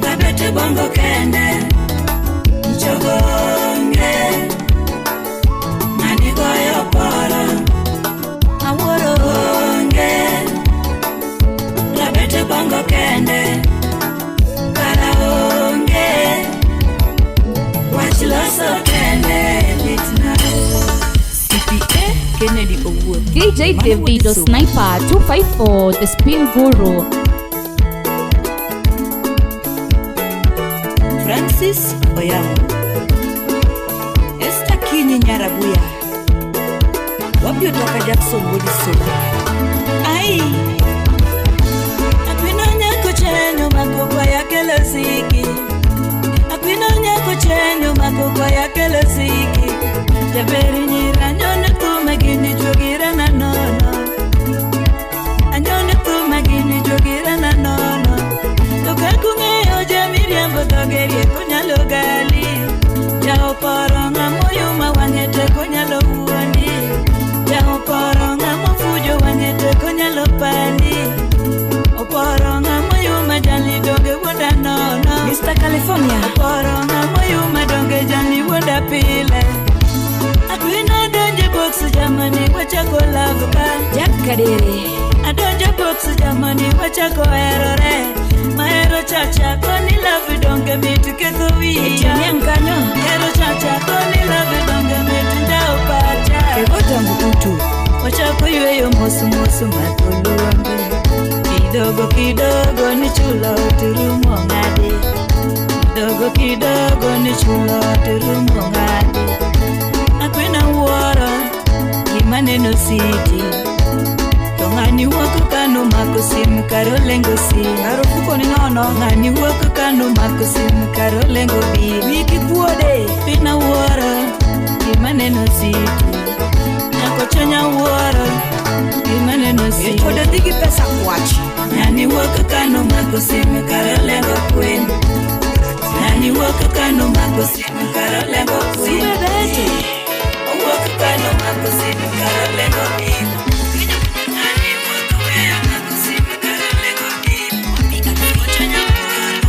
Kabete bongo kende Nchogonge Nani goyo poro Aworo onge Kabete bongo kende Karaonge DJ Davido Sniper 254, the Spin Guru. Francis Oyamo Esther Kinyi Nyarabuya Wapyo toka Jackson Woodiso Ai Akwino nyako chenyo makokwa ya kelosiki Akwino nyako chenyo makokwa ya kelosiki Jaberi nyira anyone tume gini jogira na nono. Anyone tume gini jogira na nono. Toka kungeyo jamiriambo dogerie kunyalo gali. Jao poronga moyo mawangete kunyalo uoni. Jao poronga mofujo wangete kunyalo pandi. Oporonga moyo majali doge wada nono. Mr. California. Oporonga moyo madonge jali wada pile. Adwina donje box jamani wachako love ka. Jack Kadere. Adonje box jamani wachako erore. Maero chacha koni love donge mitu ketho wiya. Nyankanyo. Maero chacha koni love donge mitu ndao pacha. Kegota mbukutu. Wachako yueyo mosu mosu matuluambe. Kidogo kidogo ni chulo turumo ngade. Kidogo kidogo ni chulo turumo ngade. Akwena uora Gimaneno City. Tongani wako kano mako simu karo lengo si. Karo fuko ni nono. Ngani wako kano mako simu karo lengo bi. Wiki kuode Pina uora Gimaneno City. Nako chonya uora Gimaneno City. Choda digi pesa kuachi. Nani wako kano mako simu karo lengo kwen. Nani wako kano mako simu karo lengo kwen. Siwe bete wako kano mako simu karo lengo kwen. Nani wako wea mako simu karo lengo kwen. Wapika kiko chanya uara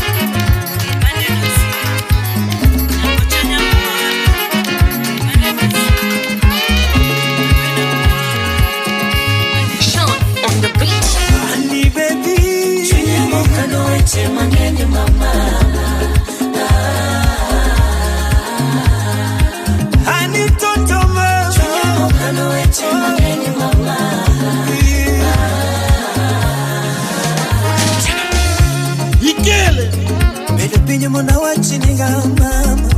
Gimaneno City. Nako chonya uara Gimaneno City. Sean on the beat. Honey baby, Mokano eche mangene mama. honey totoma. Mokano eche mangene mama. Ikele bedo pinyo mona wachi niga mama.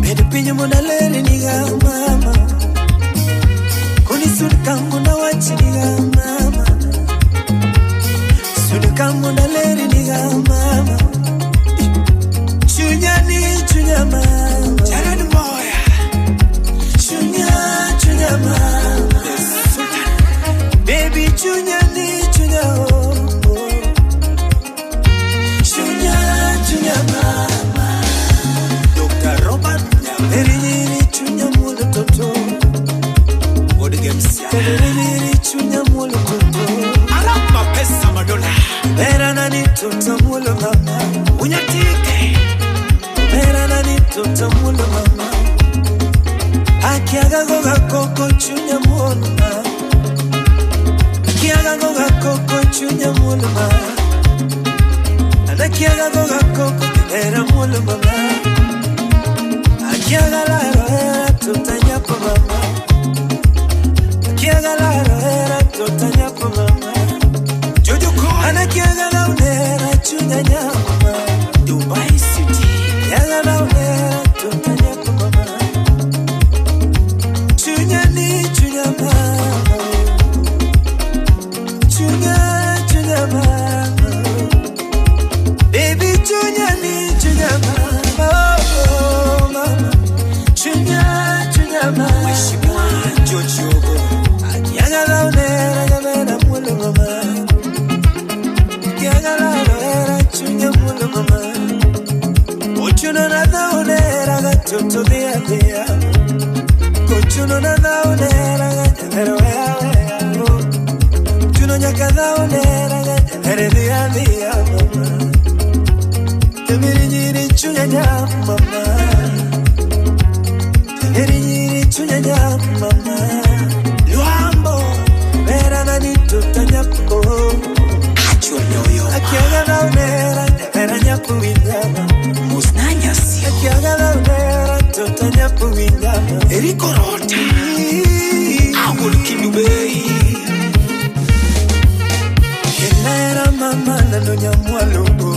Bedo pinyo mona leri niga mama. Kuni surka mona wachi niga mama. Surka mona leri niga mama. Chunya mama. Jaran moya. Chunya mama. Baby chunya oh. Chunya mama. Dr. Robert Eri chunya mulu toto. Word games. Eri chunya mulu toto. Alama pesa madola. Era nani toto mulu mama. Unyatike. Era nani toto mulu mama. Akiaga goga koko chunya mulu mama. Akiaga goga koko chunya mulu mama. Anakiaga goga koko era mulu mama. Akiaga laro era tutanya po mama. Akiaga laro era tutanya po mama. Jojo ko anakiaga laro era chunya nyama. Dubai City. Akiaga laro era tutanya po mama. Chunya mama. Chunya mama. Baby chunya mama. Oh mama. Chunya mama. Mheshimiwa George Ogo. Akiaga laonera jamena mulu mama. Akiaga laonera chunya mulu mama. Kochuno na laonera gatoto dia. Kochuno na laonera gatoto dia. Chuno nyaka laonera gatoto dia mama. Emiri chunya mama. Eri chunya mama. Luambo vera nani tutanya po. Acho nyoyo. Akiaga laonera vera nyapu windama. Musnanya si. Akiaga laonera tutanya po windama. Eri korota. Awul kinubei. Kelera mama na nonya mwalongo.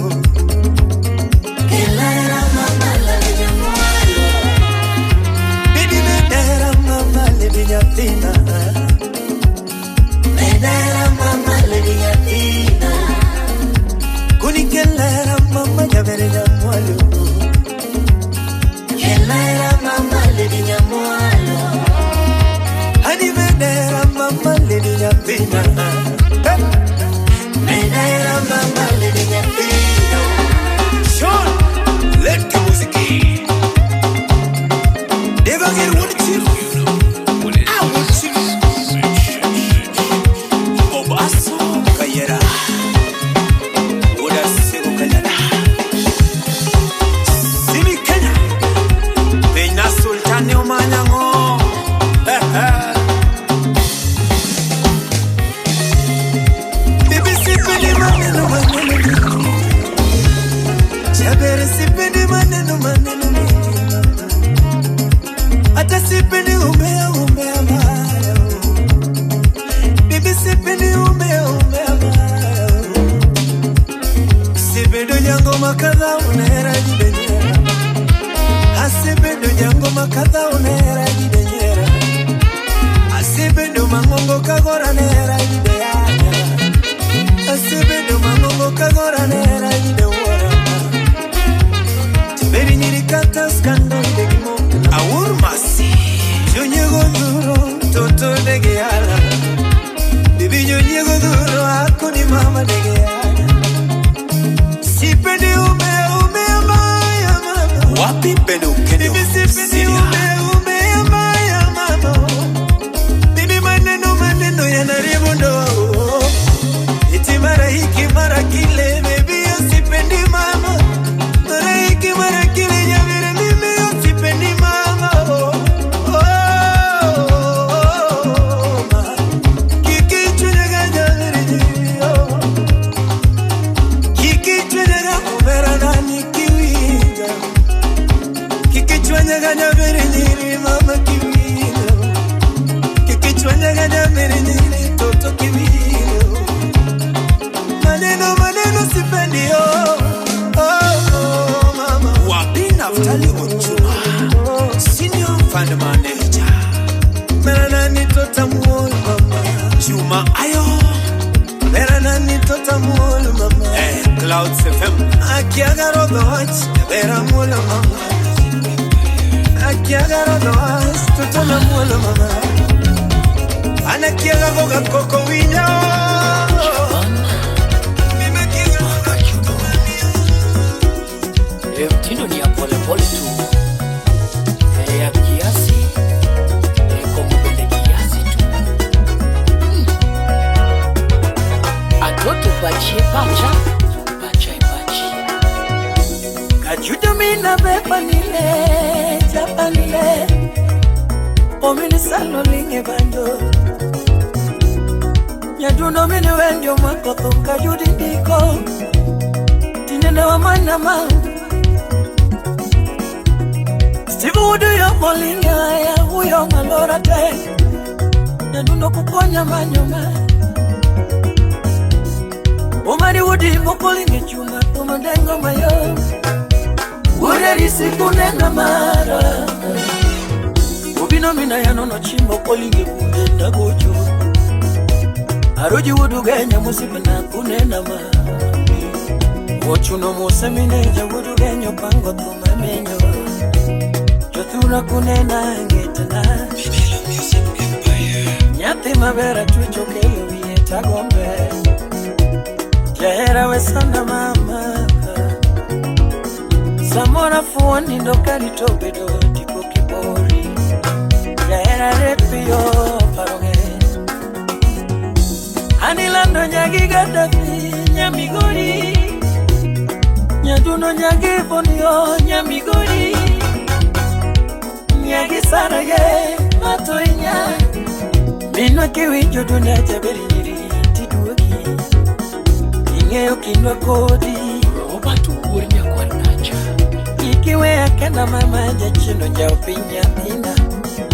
Kelera mama la niña mualo. Baby medera mama le niña fina. Medera mama la niña fina. Kuni kelera mama ya verenya mwalo. Kelera mama la Kenya. Ninaira mama lenya fino. Sean, let the music in. Never get what it's in. I want you. Obaso Kayera. Oda Sego Kayera. Simi Kenya. Pena Sultan Omanyango. Baby sipendi maneno Chabere sipendi maneno Ata sipendi umbea maya Baby sipendi umbea maya Sipendi jango makadha unahera jidenyera Asipendi jango makadha unahera jidenyera Asipendi mangongo kagora nehera jideyanya Asipendi mangongo kagora nehera jidewara Tiberi nirikata skando ndegimo Awurmasi Nyonyego duro toto negeala Bibi nyonyego duro ako ni mama negeala Sipendi umbea maya mama Wapi pendo kendo Bibi sipendi umbea maya mama Bibi maneno yanaribundo Iti mara hiki mara kile Baby sipendi mama Mara hiki mara kile Nyavire mimi sipendi mama Kiki chunyaga nyavire jiyo Kiki chunyaga kumera nani kiwinja Kiki chunyaga nyavire nyiri mama kiwinja Kiki chunyaga nyavire nyiri toto kiwinja Maneno sipendi mama Wabina Naftali Ochuma Senior Fund Manager Meranani tota muol mama Chuma ayo Meranani tota muol mama Clouds FM Akiagaro the watch Vera muol mama Akiagaro the watch Tota muol mama Anakiaga goga koko winyo Mtindo ni ya pole pole tu ya kiasi mbele kiasi tu Atoto pachi Kajuto mina bepa nile Japa nile Omini salo linge bando Nyaduno mini wendio makoto Kajudi niko Tinene wa manama Steve Udu yo molinga ya huyo malora te Nyanuno kuponya manyoma Umari udi mokolinge chuma Umandengo mayo Ureri siku nena mara Ubino mina ya nono chimbo Kolinge kudenda gojo Aruji udu genya musipe na kunena mara Ochuno musemineja udu genyo pango tumamenyo Jotura kunena ngetana Bibilo Music Empire Nyate mabera tuchokelo vieta gombe Jahera wesanda mama Samora fuoni ndo karitope do tipo kibori Jahera repio paroge Anilando nyagi gadafi nyamigori Nyaduno nyagi bonio nyamigori Nyagi sarage matoinya Minwa kiwijo dunia jaberi nyiri tiduoki Ingeo kinwa kodi Obatu uwe nyakwa nacha Ikiwe akenda mama jachino njao pinya pina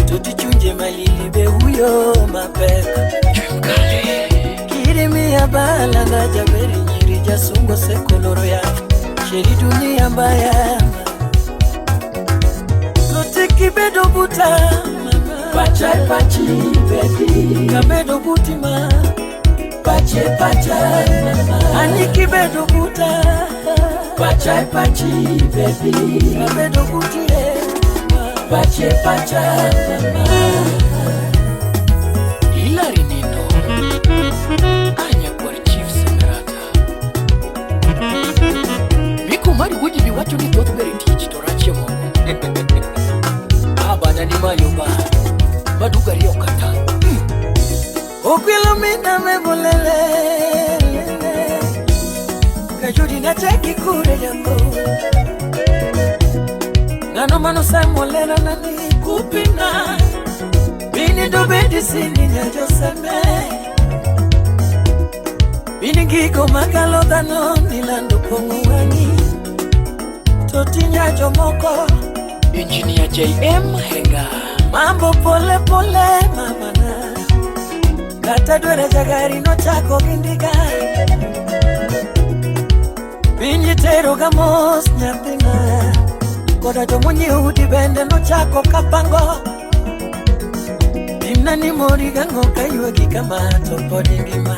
Tutichunje malilibe huyo mapeka Chumkale Kirimi ya bala na jaberi nyiri jasungo sekoloro ya Sheri dunia mbaya Kibedo buta Pachai pachi baby Kabedo butima Pachai Ani kibedo buta Pachai pachi baby Kabedo butie Pachai Hilari nino tugari okata Okwilo mina me bolele Kajudi na teki kure yango Nano mano samolera nani kupina Bini do bedi sini nyajo seme Bini giko magalo dano nilando ponguani Toti nyajo moko Engineer JM Henga Mambo pole pole mamana Kata dwere jagari no chako gindiga Binyi tero gamos nyathina Koda jomunyi udi bende no chako kapango Bimna ni mori gango kayuwa kikamato podi ngima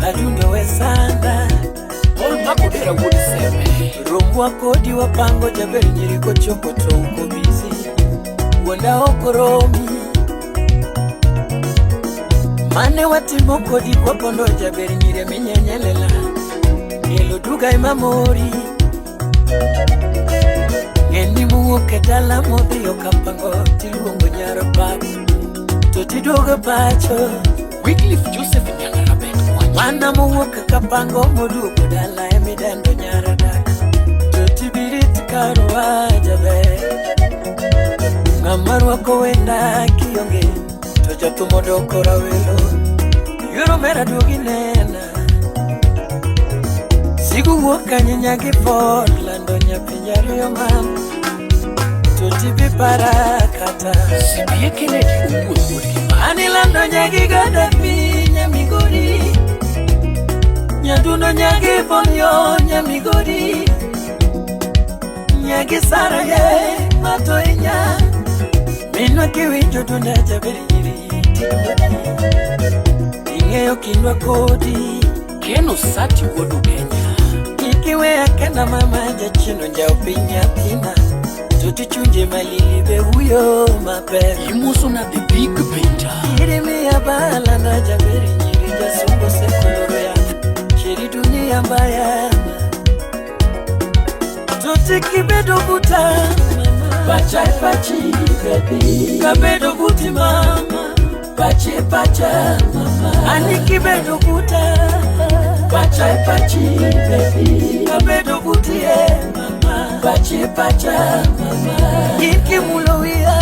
Adundo wesanda Ol makudera wudi seme Rumwa kodi wapango jaberi nyiriko choko to uko bizi Wanda okoromi Mane watimo kodi kwa pondo jaberi nyire minyenyelela Nilo duga imamori Ngeni muoke dala mobi okapango Tiluongo nyarabak Toti doga bacho Wycliffe Joseph Nyangarabet Mana muoke kapango modugo dala emidendo nyaradak Toti birit karwa jabe Ngamaru wako wenda kionge Toja tumodoko rawelo Yuro mera dugi nena Sigu waka nyanyagi Portlando nyapinyari yomam Toti biparakata Sibiye Kennedy Ungwe Anilando nyagi gada pinya migori Nyaduno nyagi bonyo nyamigori Nyagi saraye matoinya Minwa kiwinjo duna jabiri nyiri Ingeyo kinwa kodi Keno sati wodu Kenya Ikiwe ya kena mama jachino njao pinya tina Tuti chunje malilibe huyo mape Imuso na the big painter Irimi ya bala na jabiri nyiri Jasumbo sekuloro ya Shiri dunia mbaya Tuti kibedo buta Pachai pachi baby Kabedo buti mama Pachi pacha mama Ani kibedo buta Pachai pachi baby Kabedo buti mama Pachi pacha mama Inki mulowia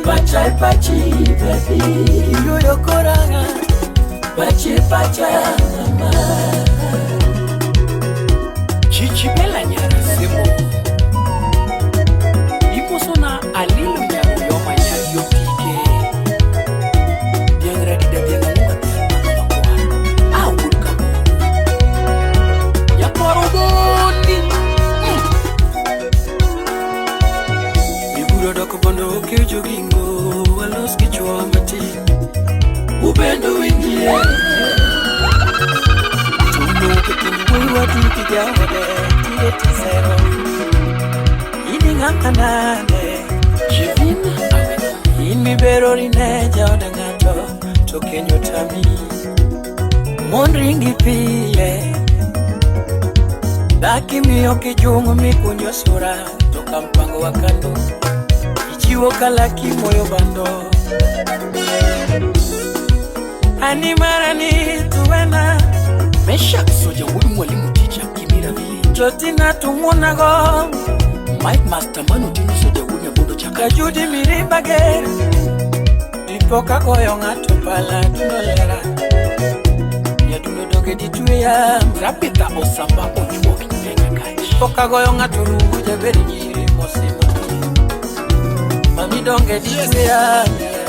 Pachai pachi baby Yoyo koranga Pachi pacha mama Chichibela Nyarasimo Iposona Alilu Nyaruyoma Nyaruyopike Biangra Dida Biangra Munga Tiama Awuka Yakoroboni Iburo doko bondo ukiujo gingo Walos kichwa mati Upendo wingie Tunu watu kijawade Tieti zero Ini nganganane Jevina Aweno Ini berori neja odangato Tokenyo tami Mondringi pile Daki miyo kijungu mikunyo sura Toka mpango wa kando Ichiwo kalaki moyo bando Ani marani tuwena Mesha soja wuli mwalimu teacher Kimira Village Jotina tumuna go Mike Masterman utini soja wuli abodo chaka Kajudi mirimba gere Dipoka koyo ngato pala tunolera Nyaduno doge ditue ya Rapita Osamba Ojuo Kinyenga Kaji Poka koyo ngato ruja beri nyiri mosima Mami donge ditue ya nera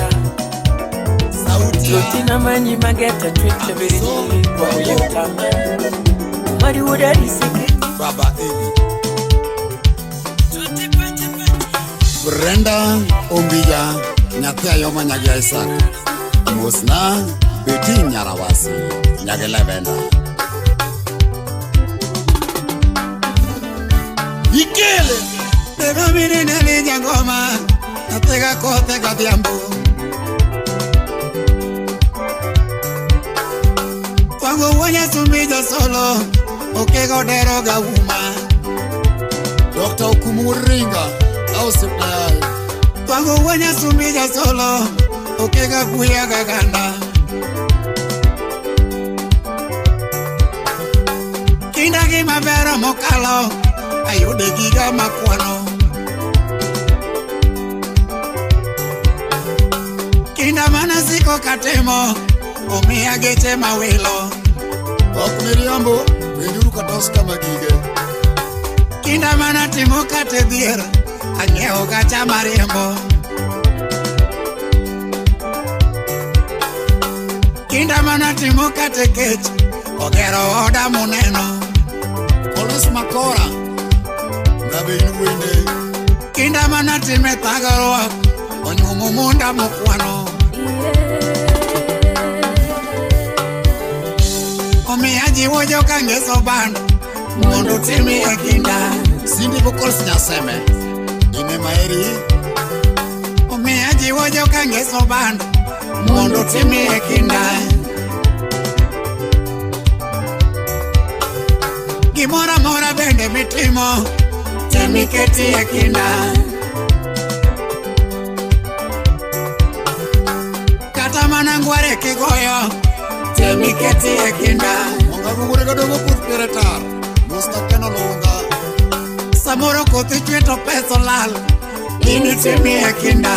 Jotina manyi mageta twite beri nyiri kwa uyutama Umari udari sike Baba Eli Brenda Ombija Nyathia Yoma Nyagia Isaac Musna Beti Nyarawasi Nyagela Venda Ikele Tega mini nani jangoma Natega kote katiambu Wangu wanya sumija solo Okego deroga uma Dr. Okumuringa Ausipnayai Wangu wanya sumija solo okega kuya gaganda kinda gi mabera mokalo ayude giga makwano kinda mana siko katemo omiya geche mawilo ok miriambo wenjuru katos kama gige kinda mana timo kate dhier ang'eyo gacha mariembo kinda mana timo kate kech ogero oda muneno Kolos makora Nabe inuwende kinda mana time thagorwa onyumo munda mokwano Omiya jiwo joka ngeso bando mondo timi e kinda Cindy Vocals nyaseme ine maeri Omiya jiwo joka ngeso bando mondo timi e kinda Gimora mora bende mitimo temi keti e kinda Kata mana ngware kigoyo temi keti e kinda Monga gugure gadogo put peretar Musta keno lunga Samoro kothi chweto peso lal Ini temi e kinda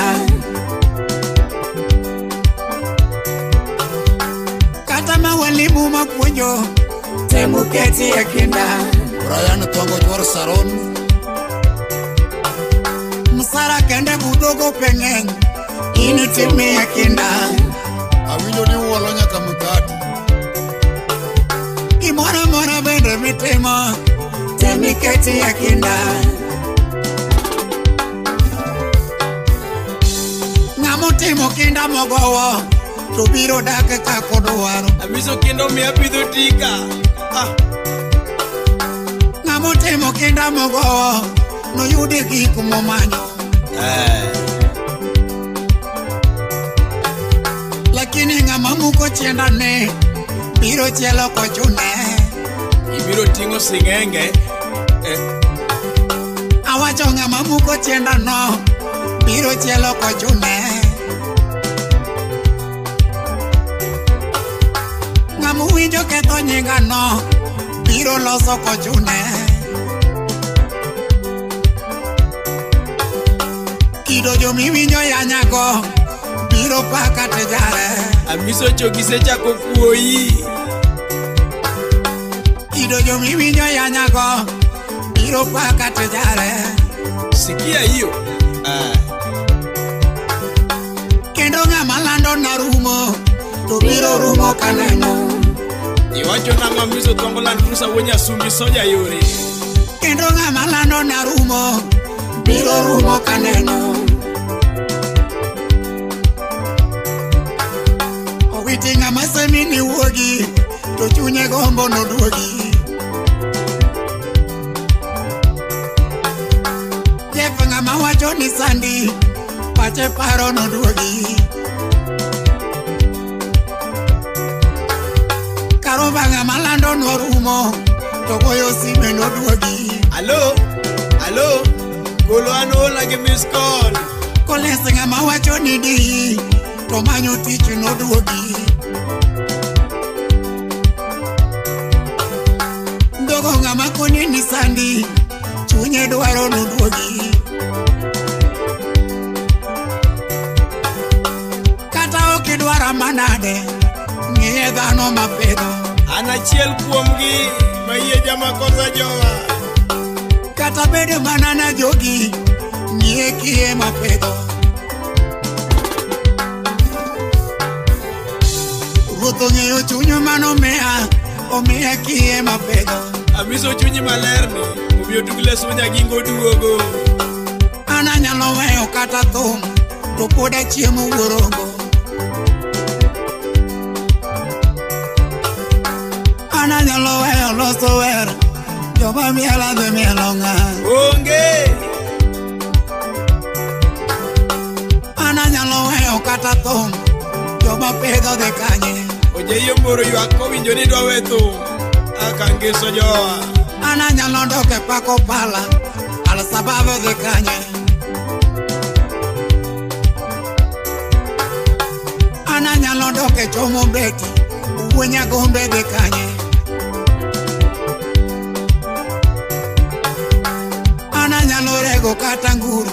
Kata ma walimu mapuonjo temu keti e kinda Brian Tongo Jwar Saron Musara kende budogo pengeng Ini temi e kinda Awinjo ni uwalo nyaka mutatu Imora mora bende mitimo temi keti e kinda Ngamo timo kinda mogowo Tubiro dake kako duwaro Amiso kendo mi apidho tika Ngamo timo kinda mogowo No yude giku momanyo Lakini ngama muko chienda ne Biro chielo kochune Ibiro tingo singenge Awacho ngama muko chienda no Biro chielo kochune Ngamu winjo ketho nyinga no Biro loso kochune Kido jo miwinjo yanyago Biro paka tejare Amiso chogi se chako kuoi Kido jo miwinjo yanyago Biro paka tejare Sikia hiyo Kendo ngama lando na rumo To biro rumo kaneno Iwacho nango amiso tongo land cruiser wenya sumbi soja yore Kendo ngama lando na rumo Biro rumo kaneno Owiti ngama semini wuogi To chunye gombo no duogi Jeff ngama wacho ni sandi Pache paro no duogi Karoba ngama lando no rumo To goyo sime no duogi Alo Golo ano lagi miss call Kolese ngama wacho ni di To manyo tich no duogi Ndogo ngama koni ni sandi Chunye dwaro no duogi Kata okidwara manade Ng'e dhano mapedho An achiel kuomgi Mayie jama kosa jowa Kata bedo manana jogi Ng'e kie mapedho Ruoth ong'eyo chunyo mano mea Omiya kie mapedho Amiso chunyi maler ni Omiyo tugle sunya gingo duogo Ananyalo weyo kata thum To poda chiemo wuorongo Ananyalo weyo loso wer Joma miela dhe mielo ng'a Onge Ananyalo weyo kata thum Joma pedho dhe kanye Ojeyo moro ywak kowinjo ni dwa we thum Aka ngeso jowa Ananyalo doke pako pala Al sababu dhe kanye Ana nyalo doke chomo beti Uwenya gombe de kanye Ana nyalo rego kata nguru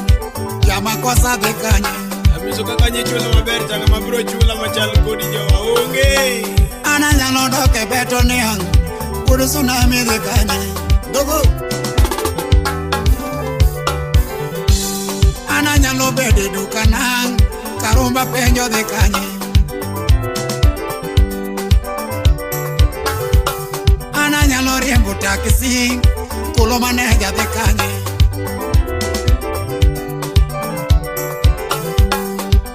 Yama kosa de kanye Amiso kakanye chula maber changa mabro chula machal kodi jawa onge Ana nyalo doke beto niang Kudu tsunami de kanye Dogo Ana nyalo bede dukanang Karumba penjo de kanye Ana nyalo riembo taksi Kulo maneja de kanye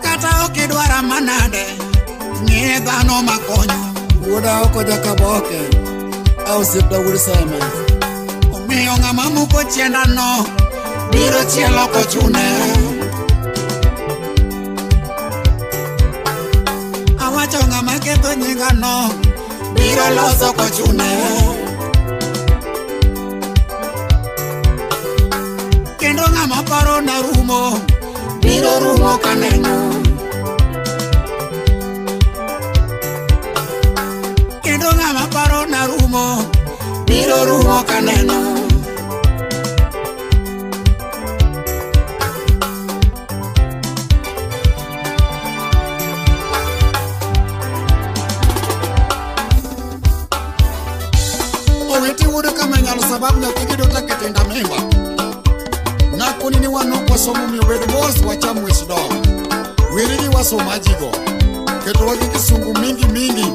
Kata okidwara manade Nye dhano makonyo Uda oko jaka boke Au sipta uliseme Umiyo nga mamuko chienda no Biro chielo kochune Awacho nga maketo nyinga no Biro loso kochune Kendo nga maparo na rumo Biro rumo kaneno Kendo nga maparo na rumo Biro rumo kaneno Oweti wude kama nyalo sababu na kikido taketenda mimba Na kunini wanokwa somo miwede boss wachamu wesidom Wiridi waso majigo Keto waki kisungu mingi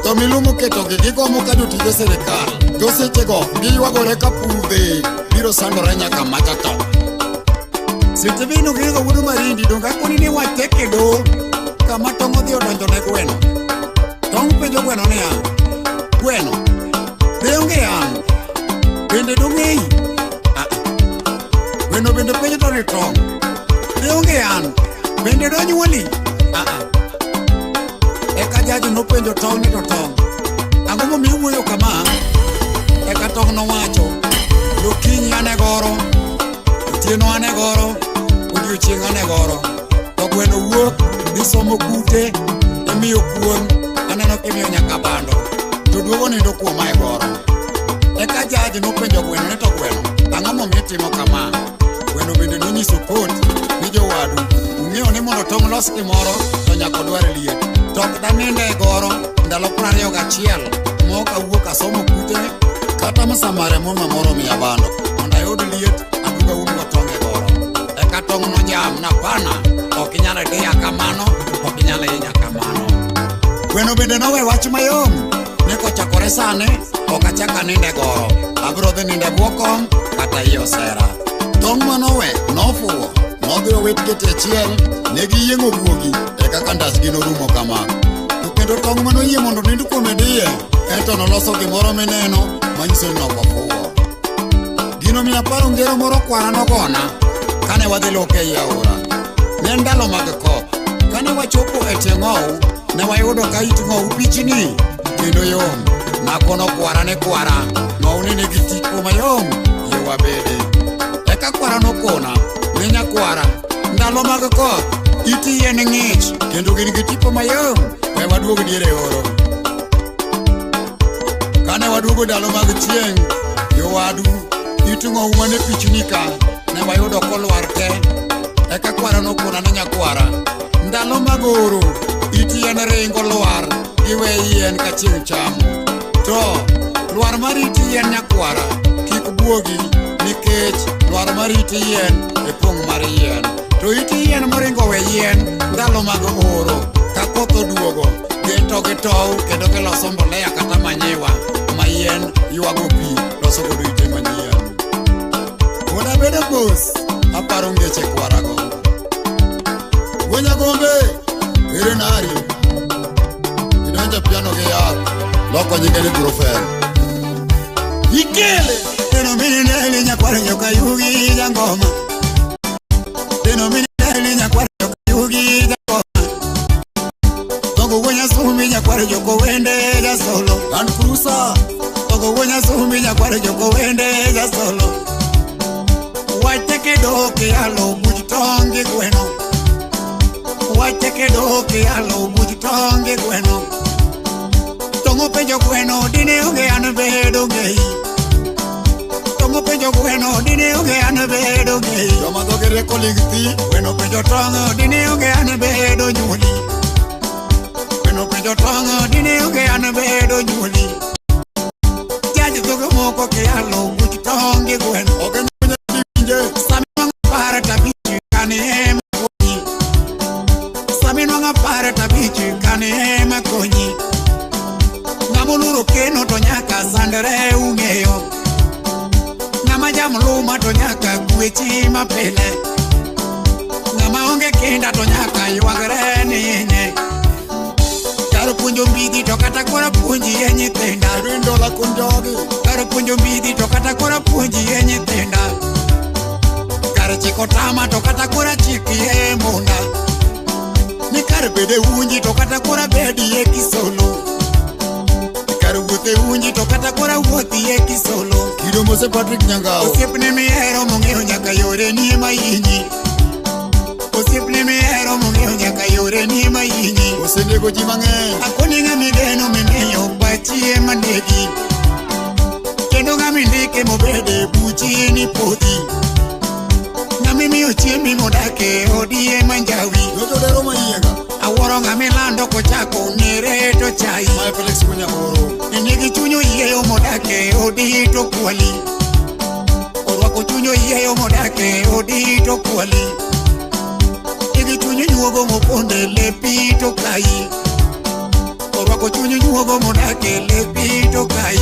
To milumu keto gigigo mukadu tije serikal Jose chego giwa goreka pude Biro sando renya kamatato Sitivinu gigo wudu marindi Donga kunini wateke do Kama tongo dio donjone gweno Tongo pejo gweno niya Gweno Deonge yang Bende dungi Gweno bende pejo toni tong Deonge yang Bende donyi wali Eka jaji no penjo tong ni to tong Angomo miuyo kama Eka tong no wacho Lukinyi anegoro Tieno anegoro Udiochieng anegoro To gweno wuok Disomo kute Emiyo kuon Aneno kimiyo nyaka bando To duogo nindo kuo mae goro Eka jaji no penjo gweno ne to gweno Angomo mitimo kama Gweno bende nonyiso kot Ni jo wadu Ung'eyo ni mondo tong los kimoro To nyako dware liet Tok daninde goro Ndalo 21 Moka uoka somo kute Kata masamare moma moro miya bando Monda yod liet Aduga ungo tonge goro Eka tong no jam na pana Okinyale deya kamano Okinyale inya kamano Gweno bende nowe wach mayom Neko chakore sane Okachaka ninde goro Abro de ninde buokom Kata iyo sera Tong manowe nofuo Nodhi owet kete chiel Negi yengo buogi Eka kandas gino rumo kama To kendo tong mano yie mondo nindu kuome diye Ento noloso gimoro meneno Manyiso ni nokofuo Gino miya paro ngero moro kwara nogona Kane wadhi loke i aora Ne ndalo mag kop Kane wachopo e teng'ou Ne wayudo ka it ng'ou pichni Kendo yom Nakono kwara ne kwara Ng'ou ni nigi tipo mayom Yewa bede Eka kwara nokona Ninya kwara Ndalo mag koth Iti yien ng'ich Kendo gin gi tipo mayom We waduog diere oro Kane waduogo ndalo mag chieng' Yo wadu Itu ng'ou mane pichni ka Ne wayudo kolwar te Eka kwara nokona ne nyakwara Ndalo mag oro Iti yien ringo lwar Giwe yien ka chieng' chamo To lwar mar iti yien nyakwara Kik buogi Nikech lwar mar iti yien E pong' mar yien To iti yien moringo we yien Ndalo mag oro Ka koth oduogo Gento gitou Kendo giloso mbolea kata manyiwa Ma yien yuago pi Loso godo ite manyien Koda bedo bos Aparo ngeche kwara go Gwenya gombe Ere nari Idonja piano ge yath Loko nyinge ni Brufen Ikele Teno mini neli nyakwara nyoka yugi jangoma Teno mini neli nyakwara nyoka yugi jangoma Togo wenya sumi nyakwara joko wende ja solo Land Cruiser Togo wenya sumi nyakwara joko wende ja solo Wacheke doke alo bujitongi gweno Wacheke doke alo bujitongi tonge gweno. Tongo penjo gweno dine onge an bedo ngei. Tongo penjo gweno dine onge an bedo ngei. Joma dogere koligti gweno penjo tongo dine onge an bedo nyuli. Gweno penjo tongo dine onge an bedo nyuli. Jaji dogo moko ke alo buti tonge gweno. Oge nje sami para tabichi kane makonyi. Sami nanga para tabichi kane makonyi. Ngamuluro keno to nyaka sandere ungeyo. Ngama jamluma to nyaka kwechi mapele. Ngama onge kenda to nyaka ywagre ninye. Karo punjo mbidi to kata kora punji yenye tenda. Rindo la kunjogi. Karo punjo mbidi to kata kora punji yenye tenda. Karo chiko tama to kata kora chiki ye munda. Ni karo bede unji to kata kora bedi ye kisolo. Karo wote unji to kata kora woti ye kisolo. Kido Mose Patrick Nyangao. Osipne miero mongeo nyaka yore ni mayinyi. Osipne miero mongeo nyaka yore ni mayinyi. Osenego jimange. Akoni ngami deno mimiyo bachie mandegi. Kendo ngami ndike mobede buchi ni poti. Ngami miyo chiemi modake odie manjawi. Yoto dero mayenga. Aworo ngami lando kochako nere to chai. Mae Felix Munyamoro. Nigi chunyo yeyo modake odi to kwali. Orwako chunyo yeyo modake odi to kwali. Nigi chunyo nyuogo moponde lepi to kai. Orwako chunyo nyuogo modake lepi to kai.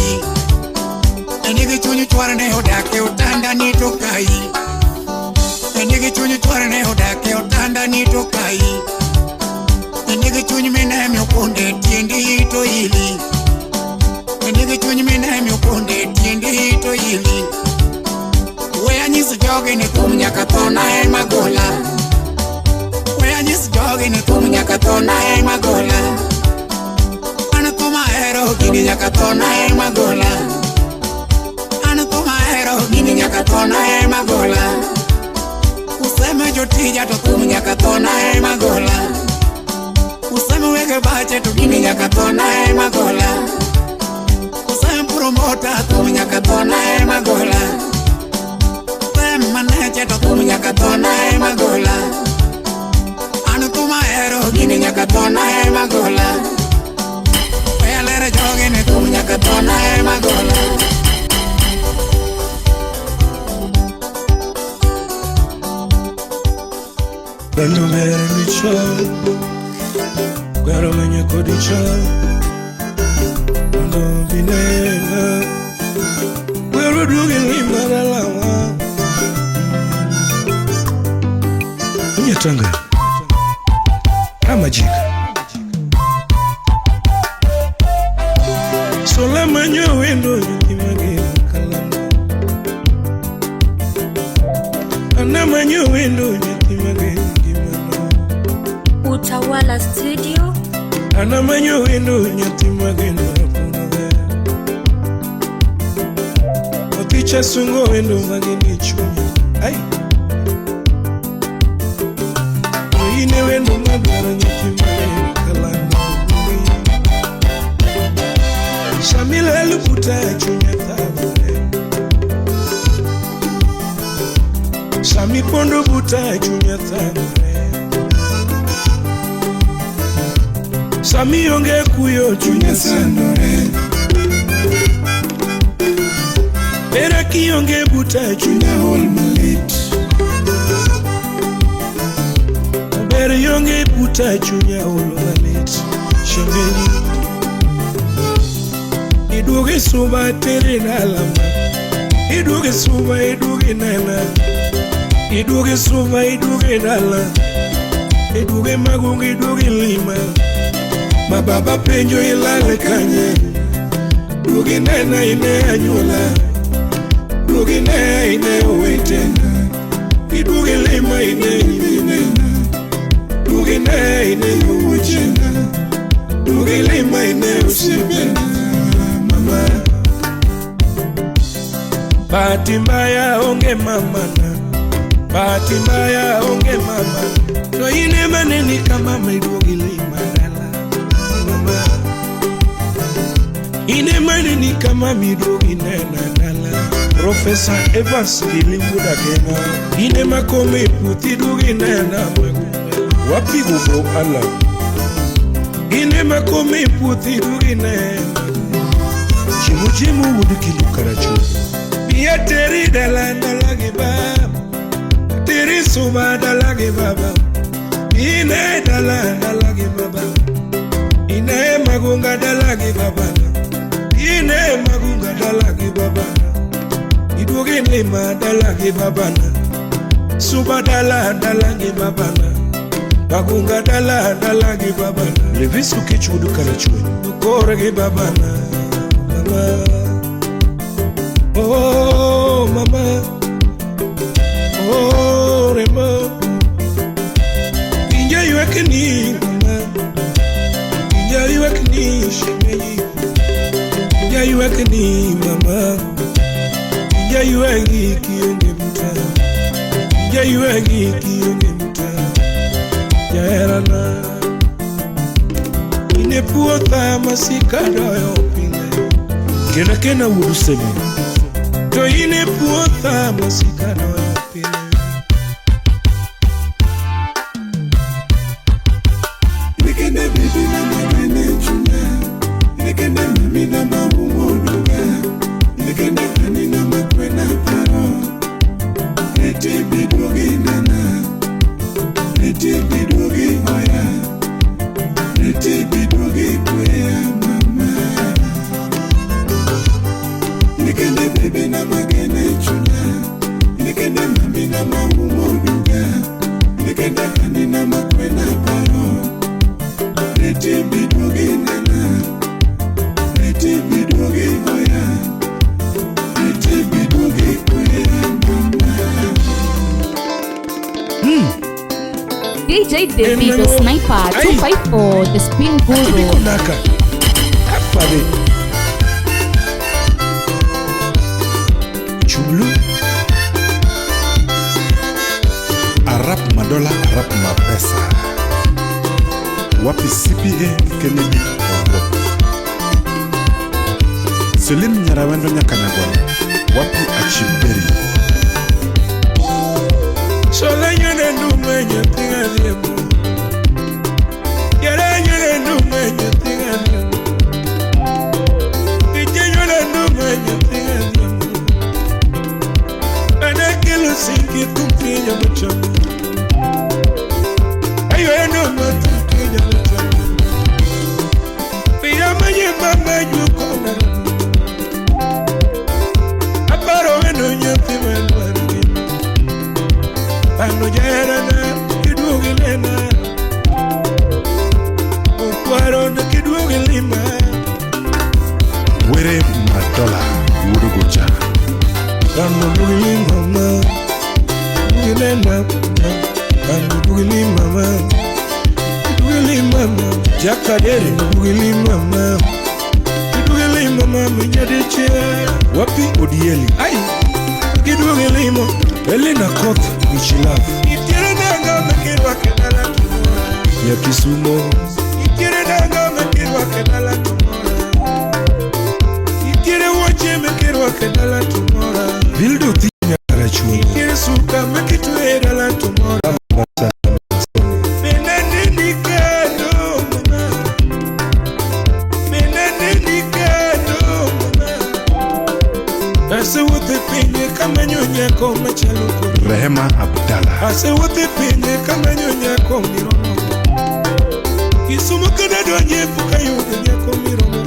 Nigi chunyo chwarne odake otanda ni to kai. Nigi chunyo chwarne odake otanda ni to kai. Nigi chunyo minemi oponde tiendi to ili. Nigi chunyo minemi oponde tiendi to ili. Wea nyisi jogi ni thum nyaka thona e magola. Wea nyisi jogi ni thum nyaka thona e magola. Ana thuma ero gini nyaka thona e magola. Ana thuma ero gini nyaka thona e magola. Useme jotija to thum nyaka thona e magola. Useme wege bache to gini nyaka thona e magola. Useme promota thum nyaka thona e magola. Useme maneche to thum nyaka thona e magola. Anu thuma ero gini nyaka thona e magola. Wea lere jogi ni thum nyaka thona e magola. Bendo mere mi choi. Guero menye kodi choi. Bendo vinena. Guero dugi lima da lawa. Unyetanga. Amajika. Sola manyo wendo yimage kalanda. Ana manyo wendo yimage Utawala Studio. Ana manyo wendo yimage napunoga. Oticha sungo wendo mageni chunya. Ai. Oine wendo magara yimage kalanda. Shamila luputa chunya tabare. Shami pondo buta chunya tabare. Shami onge kuyo chunya sanore. Era ki onge buta chunya holmalit. Obere yonge buta chunya holmalit. Shambeni Iduge suba tere nalama. Iduge suba iduge nana. Iduge suba iduge nala. Iduge magungu iduge lima. Mababa penjo ilale kanye. Duge nana ine anyola. Duge nana ine uwetena. Iduge lima ine iminena. Duge nana ine uwechena. Duge lima ine usibena. Bahati mbaya onge mama na. Bahati mbaya onge mama. No ine maneni kama maidugi lima dala. Ine mani ni kama midogi nena dala Professor Evans Kilimbuda Kena Ine makome puti dugi nena mwegu Wapi gubo ala Ine makome puti dugi nena Chimu wudu kilukarachu Biya teri dala gibaba Teri suba dala gibaba Ine dala gibaba Ine magunga dala gibaba Ine magunga dala gibaba Idugi nima dala gibaba Suba dala gibaba Magunga dala gibaba Levisu kichudu karachu Ukore gibaba Mama Oh mama Oh rema Inja yuwekini mama Inja yuwekini shemeji Inja yuwekini mama Inja yuweki kionge mta Inja yuweki kionge mta Jaerana Inepuota masikada yopine Kena urusemi To inepuota masikada yopine Nikende bibi na mwene chuna Nikende mami na mamumoduga Nikende hani na makwena paro Neti bidogi nana Neti bidogi oya Neti bidogi kwea mama Nikende bibi na magene chuna Nikende mami na mamumoduga Nikende hani na makwena paro Neti bidogi nana Neti bidogi oya Neti bidogi kwea mama DJ Davido Sniper 254, the Spin Guru. Chulu Arap madola, Arap mapesa. Wapi CPA Kennedy Ogo. Selim Nyarawendo Nyakanagwana. Wapi Achiberi. Sola nyone ndume nyatinga diemu Yara nyone ndume nyatinga diemu Ije nyone ndume nyatinga diemu Ane kilo sinki kumpinya mchana Ayo eno matumpinya mchana Pia manye mama yukona Aparo eno nyatima nwari Ano jerana kidugi lena Ukwaro na kidugi lima Were madola Urugucha Ano dugi mama Dugi lena Ano dugi lima Dugi lima Jakadere dugi lima Dugi lima Minyadiche Wapi Odieli Ay Kidugi lima Elena Kot Michilav Itire nanga mekirwa kenala tumora Ya Kisumo Itire nanga mekirwa kenala tumora Itire wache mekirwa kenala tumora Bildo tinya karachuni Itire suka mekituera la tumora Menende nikado mama Menende nikado mama Ase wote penye kama nyonya koma chaluko Rehema Abdallah Ase wote penye kama nyonya koma miromo Kisumu kada donye fuka yudo nyako miromo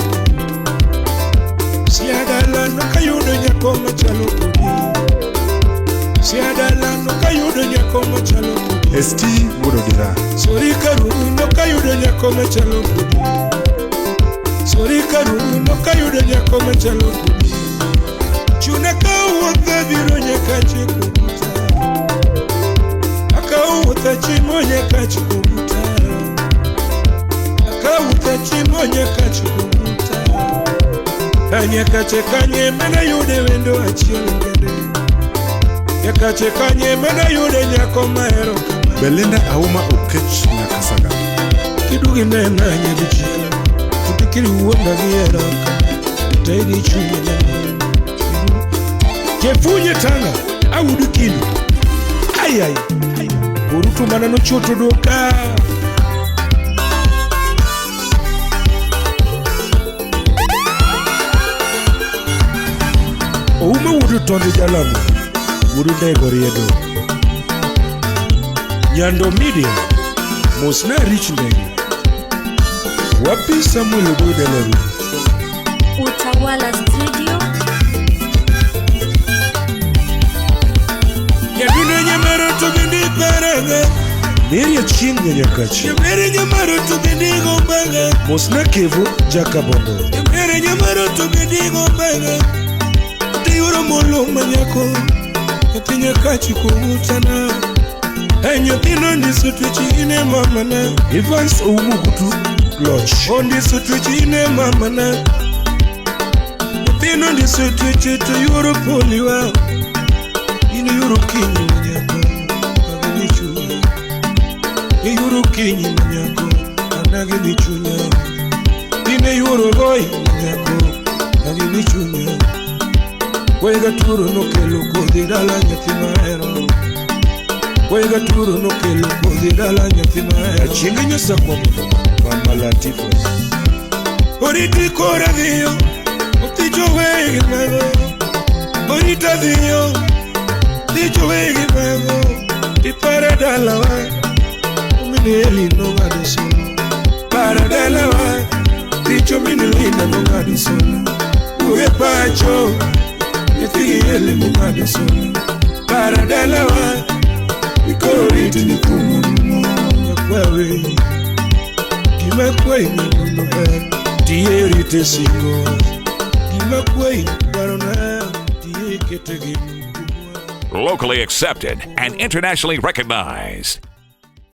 Siadala no kayudo nyako machaluko Siadala no kayudo nyako machaluko ST Wododira Sori karuru no kayudo nyako machaluko Sori karuru no kayudo nyako machaluko Chuna kawuotha biro nyaka chikubuta Akawuotha chimo nyaka chikubuta Akawuotha chimo nyaka chikubuta Kanyaka chekanye mena yude wendo achiel ngede Yaka chekanye mena yude nyako mahero kama Belinda Auma Okech Nyakasaga Kidugi nena nyebichia Kutikiri uonda giera Tegi chunye Jefunye tanga Awudu kinu Ay Urutu manano choto doka Oume wudu tondi jalamu Wudu nego riedo Nyando media Mosna rich ndege Wapi Samuel Budeleru Utawala Studio Yadune nyamaro tugindi perenge Miria chinga nyakachi Yamere nyamaro tugindi gombanga Mosna kevu jaka bondo Yamere nyamaro tugindi gombanga Tiyuro molo manyako Yati nyakachi kuhutana Enyo tino nisutwichi ine mamana Evans Oumugutu Lodge Ondi sutwichi ine mamana Tino nisutwichi to yuro poliwa Ine yuro kinyi manyako Agini chunya Yuro kinyi manyako Anagini chunya Ine yuro goi manyako Agini chunya Wega turo no kelo kodi dala nyati maero Wega turo no kelo kodi dala nyati maero Achingi nyasa kwa Mama Latifas Oriti kora dio Otijo wegi mago Orita dio Tijo wegi mago Tipara dala wa Mineli no ngadu solo Para dala wa Tijo mineli no ngadu solo Uwe pacho Nifigi ele ni ngadu solo Para dala wa Ikoriti ni kumunumo Nyakwewe Kimekwe imenuno ben Tieri te singo Kimekwe barona Tiye ketegi Locally accepted and internationally recognized.